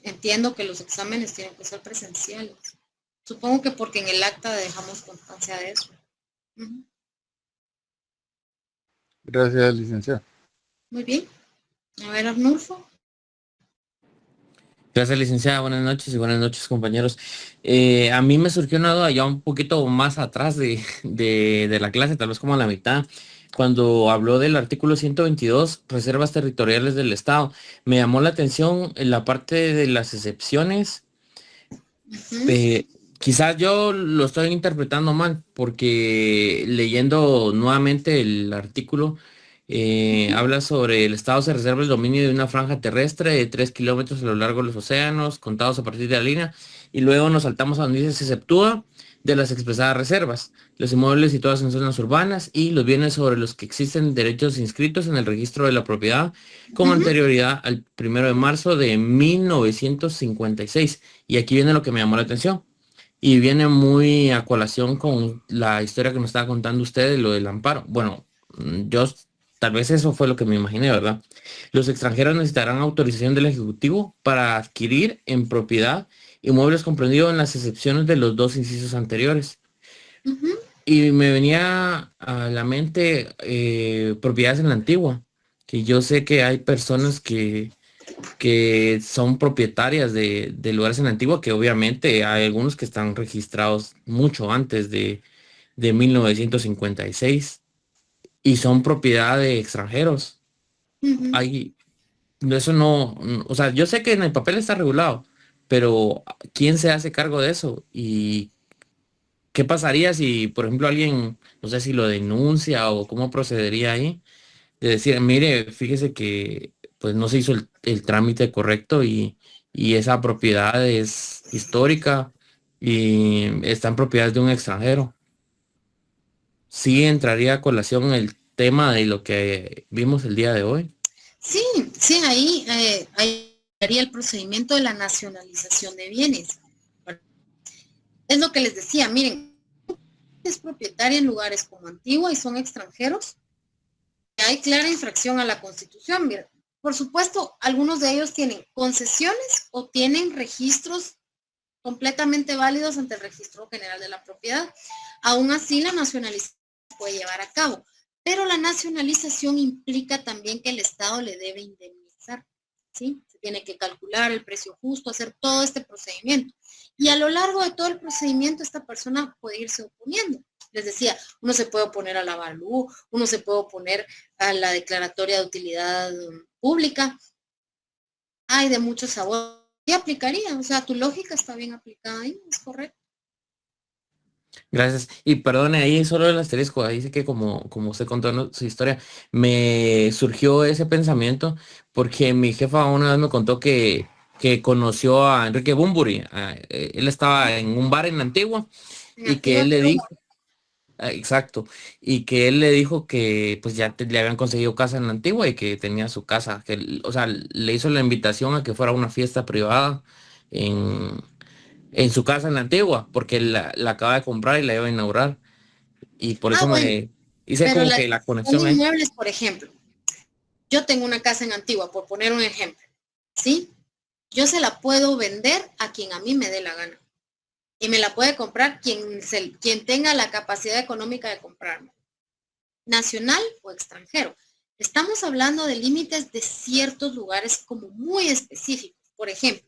Entiendo que los exámenes tienen que ser presenciales. Supongo que porque en el acta dejamos constancia de eso. Gracias, licenciada. Muy bien. A ver, Arnulfo. Gracias, licenciada. Buenas noches y buenas noches, compañeros. A mí me surgió una duda ya un poquito más atrás de la clase, tal vez como a la mitad, cuando habló del artículo 122, reservas territoriales del Estado. Me llamó la atención en la parte de las excepciones. Quizás yo lo estoy interpretando mal, porque leyendo nuevamente el artículo, habla sobre el Estado se reserva el dominio de una franja terrestre de 3 kilómetros a lo largo de los océanos, contados a partir de la línea, y luego nos saltamos a donde dice se exceptúa de las expresadas reservas, los inmuebles situados en zonas urbanas y los bienes sobre los que existen derechos inscritos en el registro de la propiedad con anterioridad al 1 de marzo de 1956. Y aquí viene lo que me llamó la atención. Y viene muy a colación con la historia que nos estaba contando usted de lo del amparo. Bueno, yo tal vez eso fue lo que me imaginé, ¿verdad? Los extranjeros necesitarán autorización del Ejecutivo para adquirir en propiedad inmuebles comprendidos en las excepciones de los dos incisos anteriores. Ujú. Y me venía a la mente propiedades en la antigua, que yo sé que hay personas que son propietarias de lugares en la antigua, que obviamente hay algunos que están registrados mucho antes de 1956 y son propiedad de extranjeros. Ujú. Hay, eso no, o sea, yo sé que en el papel está regulado, pero ¿quién se hace cargo de eso? ¿Y qué pasaría si, por ejemplo, alguien, no sé si lo denuncia o cómo procedería ahí? De decir, mire, fíjese que pues no se hizo el trámite correcto y esa propiedad es histórica y está en propiedad de un extranjero. Sí entraría a colación el tema de lo que vimos el día de hoy. Sí, sí, ahí haría el procedimiento de la nacionalización de bienes. Es lo que les decía, miren, es propietaria en lugares como Antigua y son extranjeros, hay clara infracción a la Constitución. Miren, por supuesto, algunos de ellos tienen concesiones o tienen registros completamente válidos ante el Registro General de la Propiedad. Aún así, la nacionalización se puede llevar a cabo, pero la nacionalización implica también que el Estado le debe indemnizar, ¿sí? Se tiene que calcular el precio justo, hacer todo este procedimiento. Y a lo largo de todo el procedimiento, esta persona puede irse oponiendo. Les decía, uno se puede oponer a la avalúo, uno se puede oponer a la declaratoria de utilidad pública. Hay de muchos sabores. ¿Qué aplicaría? O sea, tu lógica está bien aplicada ahí, es correcto. Gracias. Y perdone, ahí solo el asterisco, ahí dice que como usted contó su historia, me surgió ese pensamiento porque mi jefa una vez me contó que conoció a Enrique Bunbury. Él estaba en un bar en la Antigua En y que Antigua él le quiero dijo, exacto, y que él le dijo que pues ya le habían conseguido casa en la Antigua y que tenía su casa, o sea, le hizo la invitación a que fuera a una fiesta privada en su casa en la Antigua, porque la acaba de comprar y la iba a inaugurar. Y por eso bueno, me hice pero como la que la adquisición de conexión ahí. inmuebles, por ejemplo, yo tengo una casa en Antigua, por poner un ejemplo, ¿sí? Yo se la puedo vender a quien a mí me dé la gana. Y me la puede comprar quien tenga la capacidad económica de comprarme, nacional o extranjero. Estamos hablando de límites de ciertos lugares como muy específicos. Por ejemplo,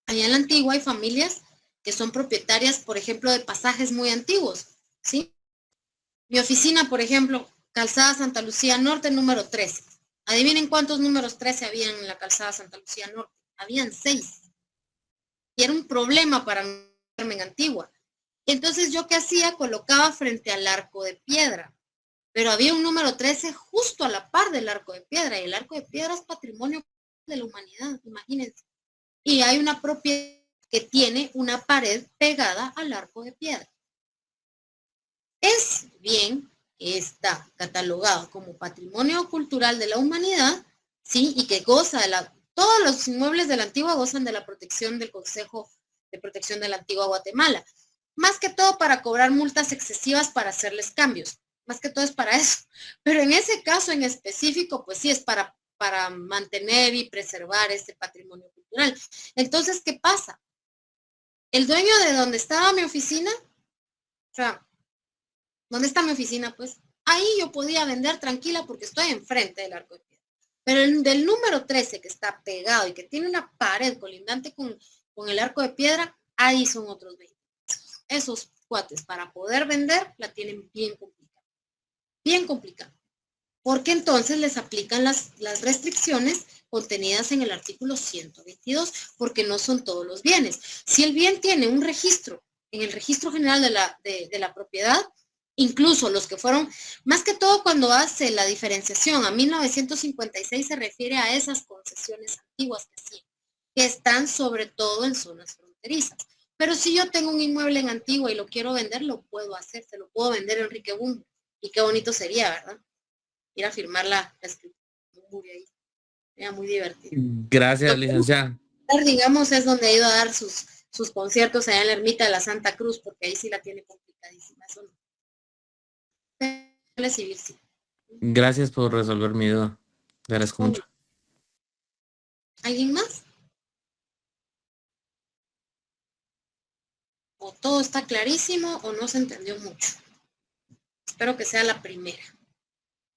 allá en la Antigua hay familias que son propietarias, por ejemplo, de pasajes muy antiguos, ¿sí? Mi oficina, por ejemplo, Calzada Santa Lucía Norte, número 13. Adivinen cuántos números 13 habían en la Calzada Santa Lucía Norte. Habían 6. Y era un problema para mí en Antigua. Entonces, ¿yo qué hacía? Colocaba frente al arco de piedra. Pero había un número 13 justo a la par del arco de piedra. Y el arco de piedra es patrimonio de la humanidad, imagínense. Y hay una propiedad que tiene una pared pegada al arco de piedra. Es bien que está catalogado como patrimonio cultural de la humanidad, ¿sí? Y que goza de todos los inmuebles de la Antigua gozan de la protección del Consejo de Protección de la Antigua Guatemala. Más que todo para cobrar multas excesivas para hacerles cambios. Más que todo es para eso. Pero en ese caso en específico, pues sí es para mantener y preservar este patrimonio cultural. Entonces, ¿qué pasa? El dueño de donde estaba mi oficina, o sea, ¿dónde está mi oficina? Pues ahí yo podía vender tranquila porque estoy enfrente del arco de piedra. Pero el del número 13 que está pegado y que tiene una pared colindante con el arco de piedra, ahí son otros 20. Esos cuates para poder vender la tienen bien complicada. Bien complicada. Porque entonces les aplican las restricciones contenidas en el artículo 122, porque no son todos los bienes. Si el bien tiene un registro, en el registro general de la propiedad, incluso los que fueron, más que todo cuando hace la diferenciación a 1956 se refiere a esas concesiones antiguas que hacían, que están sobre todo en zonas fronterizas. Pero si yo tengo un inmueble en Antigua y lo quiero vender, lo puedo hacer, se lo puedo vender a Enrique Bunbury. Y qué bonito sería, ¿verdad? Ir a firmar la escritura de Bunbury ahí. Sería muy divertido. Gracias, licenciada. Digamos, es donde ha ido a dar sus conciertos allá en la ermita de la Santa Cruz, porque ahí sí la tiene complicadísima. Eso no. Civil, sí. Gracias por resolver mi duda. Te agradezco mucho. ¿Alguien más? O todo está clarísimo o no se entendió mucho. Espero que sea la primera.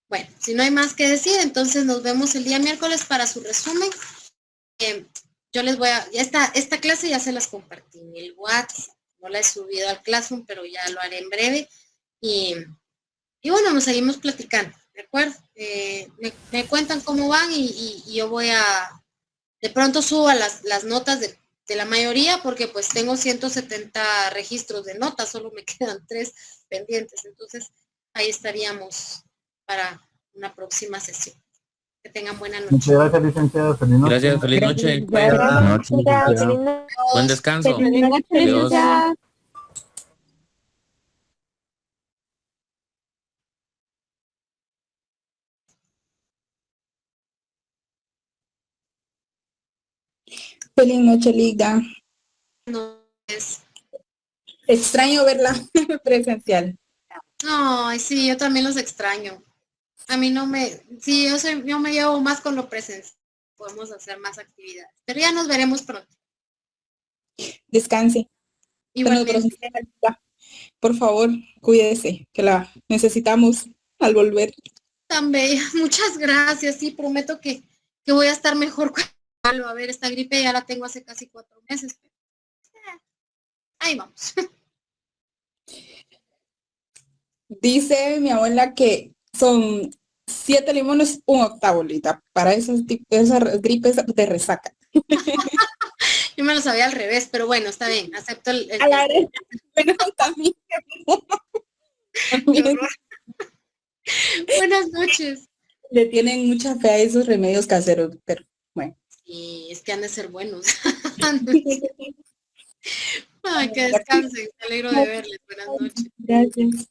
Bueno, si no hay más que decir, entonces nos vemos el día miércoles para su resumen. Yo les voy a, esta clase ya se las compartí en el WhatsApp. No la he subido al Classroom, pero ya lo haré en breve. Y bueno, nos seguimos platicando, ¿de acuerdo? Me cuentan cómo van y yo voy a, de pronto subo a las notas de la mayoría porque pues tengo 170 registros de notas, solo me quedan 3 pendientes. Entonces ahí estaríamos para una próxima sesión. Que tengan buena noche. Muchas gracias, licenciada. Feliz noche. Gracias, feliz noche. Gracias, Cuídate. licenciada. Buen descanso. Feliz noche, Adiós. licenciada. Feliz noche, Liga. No es. Extraño verla presencial. Ay, sí, yo también los extraño. A mí no me, sí, yo me llevo más con lo presencial. Podemos hacer más actividades. Pero ya nos veremos pronto. Descanse. Igualmente. Por favor, cuídese, que la necesitamos al volver. Tan bella. Muchas gracias. Sí, prometo que voy a estar mejor. A ver, esta gripe ya la tengo hace casi 4 meses. Pero, ahí vamos. Dice mi abuela que son 7 limones, 1/8, Lita, para esas gripes de resaca. Yo me lo sabía al revés, pero bueno, está bien. Acepto el Bueno, también. Buenas noches. Le tienen mucha fe a esos remedios caseros, pero bueno. Y es que han de ser buenos. Ay, que descansen. Me alegro de verles. Buenas noches. Gracias.